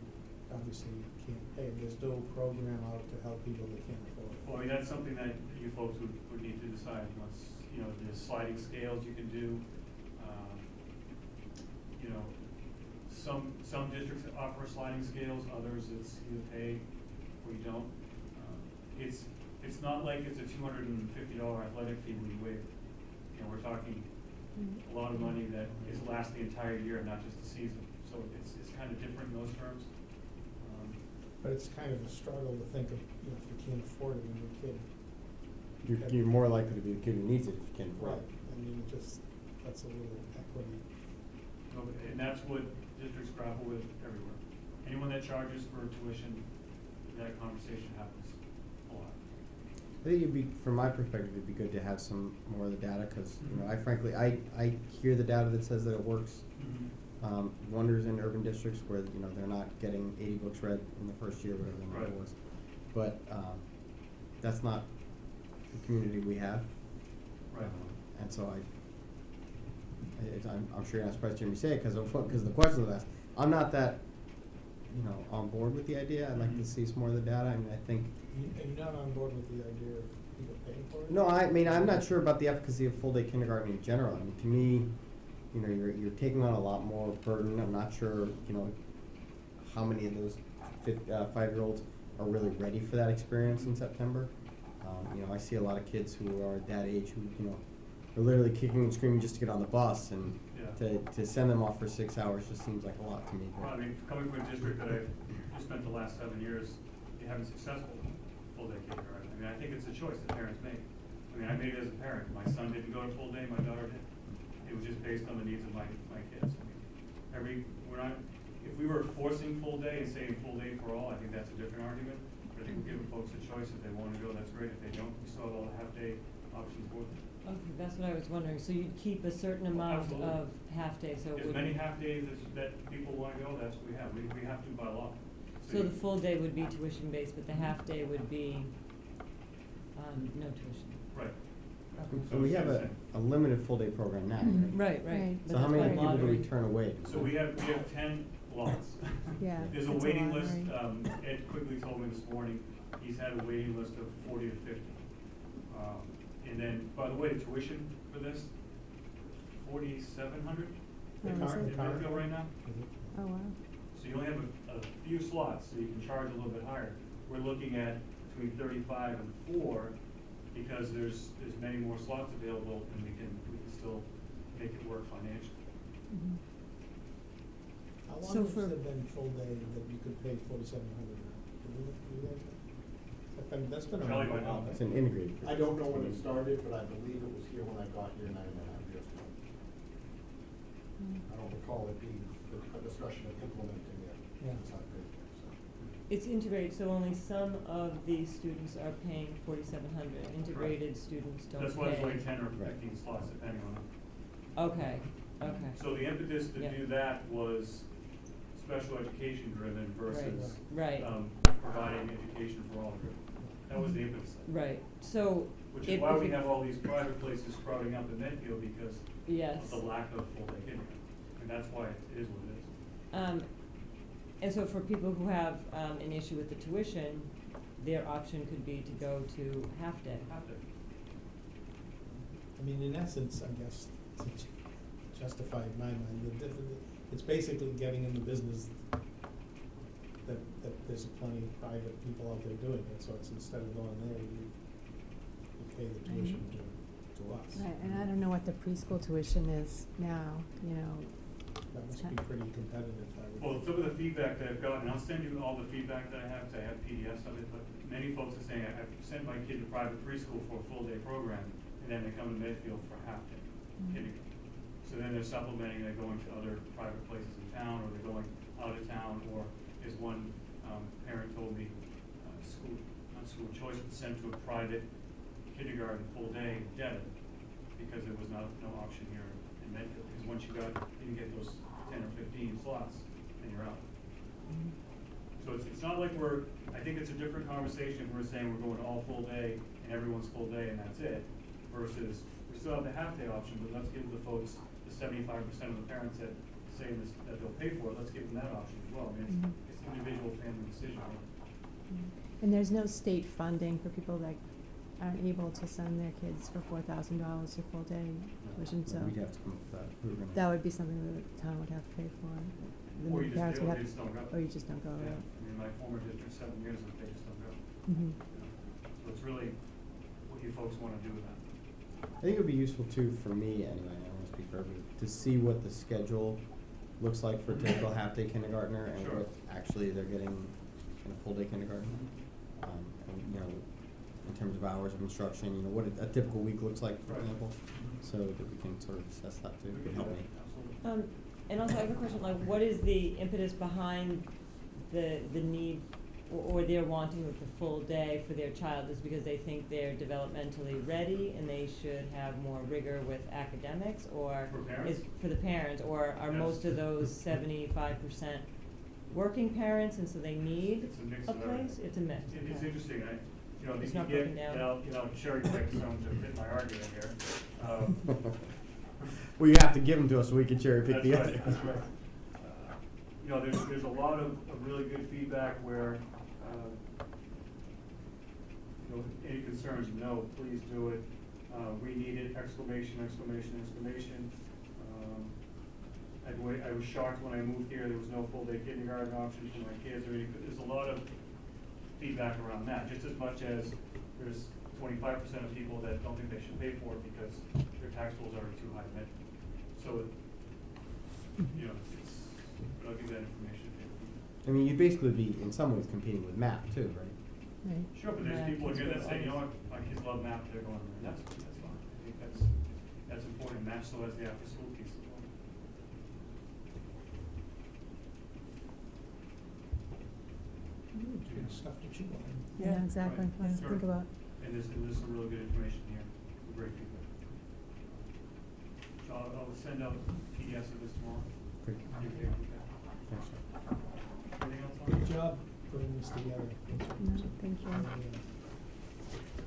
obviously can't pay. There's no program out to help people that can't afford it. Well, I mean, that's something that you folks would need to decide once, you know, there's sliding scales you can do. You know, some districts offer sliding scales, others it's either pay or you don't. It's not like it's a $250 athletic fee we waive. You know, we're talking a lot of money that is lasts the entire year, not just the season. So it's kind of different in those terms. But it's kind of a struggle to think of, you know, if you can't afford it when you're a kid. You're more likely to be the kid who needs it if you can't afford Right, it. I mean, that's a little equity. No, and that's what districts grapple with everywhere. Anyone that charges for tuition, that conversation happens a lot. I think it'd be, from my perspective, it'd be good to have some more of the data, because, you know, I frankly, I hear the data that says that it works. Wonders in urban districts where, you know, they're not getting 80 books read in the first year, whatever the number Right. was. But, that's not the community we have. Right. And so I'm sure you're not surprised to hear me say it, because of the questions I've asked. I'm not that, you know, on board with the idea. I'd like to see some more of the data. I mean, I think. And you're not on board with the idea of people paying for it? No, I mean, I'm not sure about the efficacy of full day kindergarten in general. I mean, to me, you know, you're taking on a lot more burden. I'm not sure, you know, how many of those 5-year-olds are really ready for that experience in September. You know, I see a lot of kids who are at that age who, you know, are literally kicking and screaming just to get on the bus, and to send them off for 6 hours just seems like a lot to me. Well, I mean, coming from a district that I've just spent the last 7 years having successful full day kindergarten, I mean, I think it's a choice that parents make. I mean, I made it as a parent. My son didn't go to full day, my daughter did. It was just based on the needs of my kids. I mean, if we were forcing full day and saying full day for all, I think that's a different argument. But I think we're giving folks a choice. If they want to go, that's great. If they don't, we still have all the half-day options for them. Okay, that's what I was wondering. So you'd keep a certain amount Absolutely. of half-day, so it As would. many half-days that people want to go, that's what we have. We have to by law. So the full day would be tuition-based, but the half-day would be, no tuition. Right. So we have a limited full day program now, right? Right. So how many people do we turn away? So we have 10 lots. Yeah, There's a that's a waiting lot, list, right. Ed quickly told me this morning, he's had a waiting list of 40 to 50. And then, by the way, the tuition for this, $4,700 in Medfield right now. Oh, wow. So you only have a few slots, so you can charge a little bit higher. We're looking at between 35 and 4, because there's many more slots available, and we can still make it work financially. How So long has for- it been full day that you could pay $4,700 now? Do you guys know? That's been a Charlie while. might know. It's an integrated. I don't know when it started, but I believe it was here when I got here 9.5 years ago. I don't recall it being a discussion of implementing it. Yeah. It's not good, so. It's integrated, so only some of these students are paying 4,700. Integrated students don't pay. That's why there's only 10 or 15 slots depending on it. Okay, okay. So the impetus to Yeah. do that was special education driven versus Right. Providing education for all. That was the impetus. Right, so. Which is why we have all these private places sprouting up in Medfield because Yes. of the lack of full-day kindergarten. And that's why it is what it is. And so for people who have an issue with the tuition, their option could be to go to half-day. Half-day. I mean, in essence, I guess, to justify in my mind, it's basically getting in the business that there's plenty of private people out there doing it, so it's instead of going there, you pay the tuition to us. Right, and I don't know what the preschool tuition is now, you know. That must be pretty competitive, I would. Well, some of the feedback that I've gotten, I'll send you all the feedback that I have, 'cause I have PDFs of it, but many folks are saying, I've sent my kid to private preschool for a full-day program, and then they come to Medfield for a half-day kindergarten. So then they're supplementing, they're going to other private places in town, or they're going out of town, or as one parent told me, not school choice, but sent to a private kindergarten full-day in Dedham, because there was no option here in Medfield, because once you didn't get those 10 or 15 slots, then you're out. So it's not like I think it's a different conversation if we're saying we're going all full day and everyone's full day and that's it, versus we still have the half-day option, but let's give the folks, the 75% of the parents that say this, that they'll pay for it, let's give them that option as well. I mean, it's an individual family decision. And there's no state funding for people that aren't able to send their kids for $4,000 to full-day tuition, so. We'd have to come up with that. We were gonna- That would be something that the town would have to pay for. The Or you parents just, would they have- just don't go. Or you just don't go, Yeah, right? I mean, my former district, 7 years, and they just don't go. Mhm. So it's really what you folks wanna do with that. I think it would be useful too, for me anyway, I don't wanna speak for everybody, to see what the schedule looks like for a typical half-day kindergartner and Sure. what actually they're getting in a full-day kindergarten. And, you know, in terms of hours of instruction, you know, what a typical week looks like, for Right. example, so that we can sort of assess that too, We it can would do help that, me. absolutely. And also I have a question, like, what is the impetus behind the need or their wanting of the full day for their child? Is because they think they're developmentally ready and they should have more rigor with academics, or For parents? is for the parents, or are Yes. most of those 75% working parents and so they need It's a mix a of place? everything. It's a mix. It's okay. interesting, you know, It's you not get, broken down. you know, cherry pick some to fit my argument here. Well, you have to give them to us so we can cherry pick the That's other. right, that's right. You know, there's a lot of really good feedback where, you know, any concerns, no, please do it. We need it, exclamation, exclamation, exclamation. I was shocked when I moved here, there was no full-day kindergarten option for my kids or anything. There's a lot of feedback around that, just as much as there's 25% of people that don't think they should pay for it because their tax bills are too high to make. So, you know, but I'll give that information. I mean, you'd basically be, in some ways, competing with MAP too, right? Right. Sure, but there's Yeah, people kids here that will say, you know what, always- my kids love math, they're going there, that's fine. I think that's important, math still has the after-school piece as well. Good stuff to chew on. Yeah, exactly, Right. yeah, Sure. think about. And there's some really good information here, great feedback. So I'll send out PDFs of this tomorrow. Great. Give you feedback. Thanks, sir. Anything else on Good that? job putting this together. No, thank you.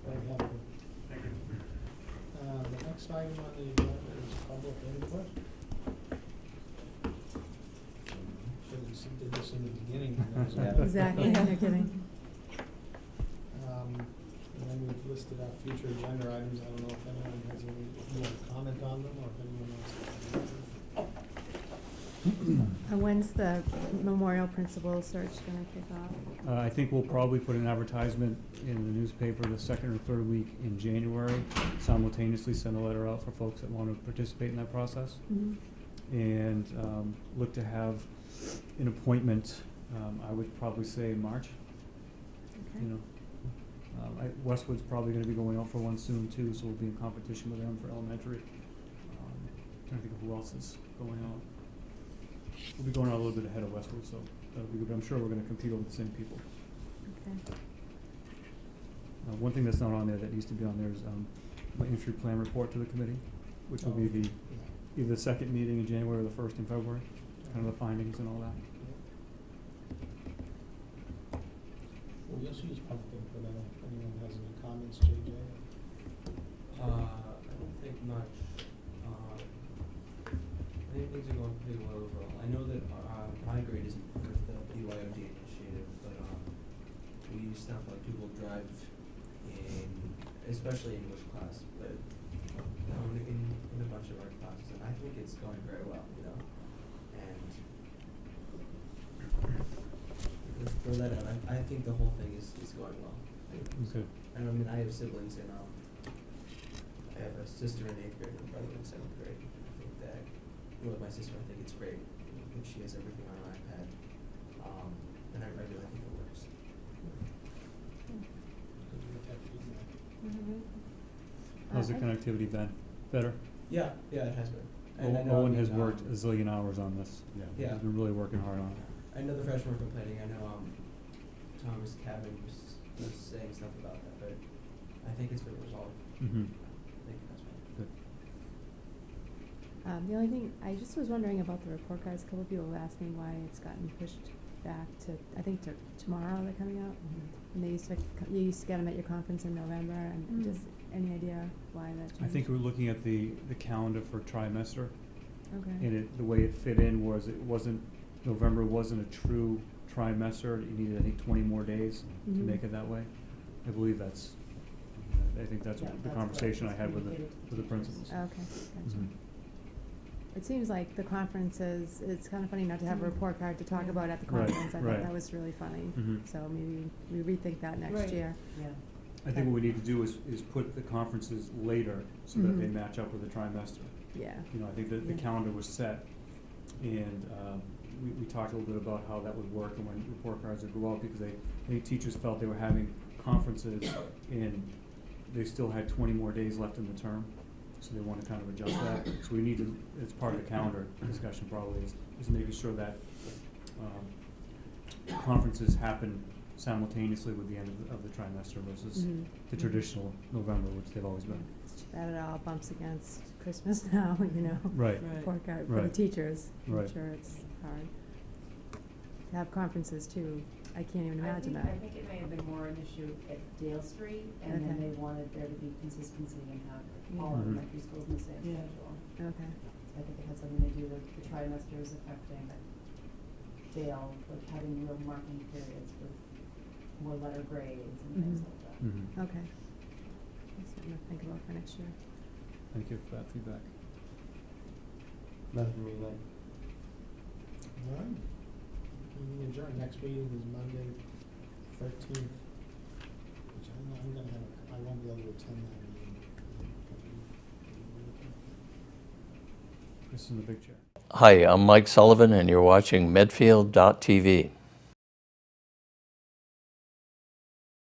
Very helpful. Thank you. The next item on the agenda is public input. Should have did this in the beginning. when I was on. Exactly, no kidding. And then we've listed our future agenda items. I don't know if anyone has any, if you want to comment on them or if anyone wants to. When's the memorial principal search gonna kick off? I think we'll probably put an advertisement in the newspaper the second or third week in January, simultaneously send a letter out for folks that want to participate in that process. Mhm. And look to have an appointment, I would probably say in March, Okay. you know. Westwood's probably gonna be going out for one soon too, so we'll be in competition with them for elementary. Trying to think of who else is going out. we'll be going out a little bit ahead of Westwood, so that'll be good, but I'm sure we're gonna compete over the same people. Okay. One thing that's not on there that needs to be on there is, my entry plan report to the committee, which will be the, either the second meeting in January or the first in February, kind of the findings and all that. Well, we also use pumpkin, but I don't know if anyone has any comments, JJ? I don't think much. I think things are going pretty well overall. I know that my grade isn't part of the BYOD initiative, but we use stuff like Google Drive especially English class, but in a bunch of our classes, and I think it's going very well, you know. And throw that out. I think the whole thing is going well. Okay. And I mean, I have siblings in I have a sister in 8th grade and a brother in 7th grade. I think that, with my sister, I think it's great. I think she has everything on her iPad. And I really think it works. How's the connectivity been? Better? Yeah, it has been. Owen has worked a zillion hours on this. Yeah. He's been really working hard on it. I know the freshmen were complaining. I know Thomas Cabin was saying stuff about that, but I think it's been resolved. Mm-hmm. I think that's fine. Good. The only thing, I just was wondering about the report cards. A couple of people have asked me why it's gotten pushed back to, I think to tomorrow they're coming out. And they you used to get them at your conference in November, and just any idea why that changed? I think we're looking at the calendar for trimester. Okay. And the way it fit in was November wasn't a true trimester. You needed, I think, 20 more days to make it that way. I believe I think that's the conversation I had with the principals. Okay, gotcha. It seems like the conferences, it's kind of funny not to have a report card to talk about at the conference. I thought that was really funny. So maybe we rethink that next year. Yeah. I think what we need to do is put the conferences later so that they match up with the trimester. Yeah. You know, I think that the calendar was set, and we talked a little bit about how that would work and when report cards would go out, because I think teachers felt they were having conferences and they still had 20 more days left in the term. So they want to kind of adjust that. So we need to, as part of the calendar discussion probably, is making sure that conferences happen simultaneously with the end of the trimester versus the traditional November, which they've always been. It's too bad it all bumps against Christmas now, you know. Right. Report card for the teachers. Right. I'm sure it's hard. To have conferences too, I can't even imagine that. I think it may have been more an issue at Dale Street, and then they wanted there to be consistency and have all elementary schools in the same schedule. Okay. I think it had something to do with the trimesters affecting Dale, like having real marking periods with more letter grades and things like that. Okay. That's something to think about for next year. Thank you for that feedback. Nothing from me tonight. All right. Meeting adjourned. Next meeting is Monday, 13th, which I'm gonna have, I won't be able to attend that meeting. Chris in the big chair. Hi, I'm Mike Sullivan, and you're watching Medfield.tv.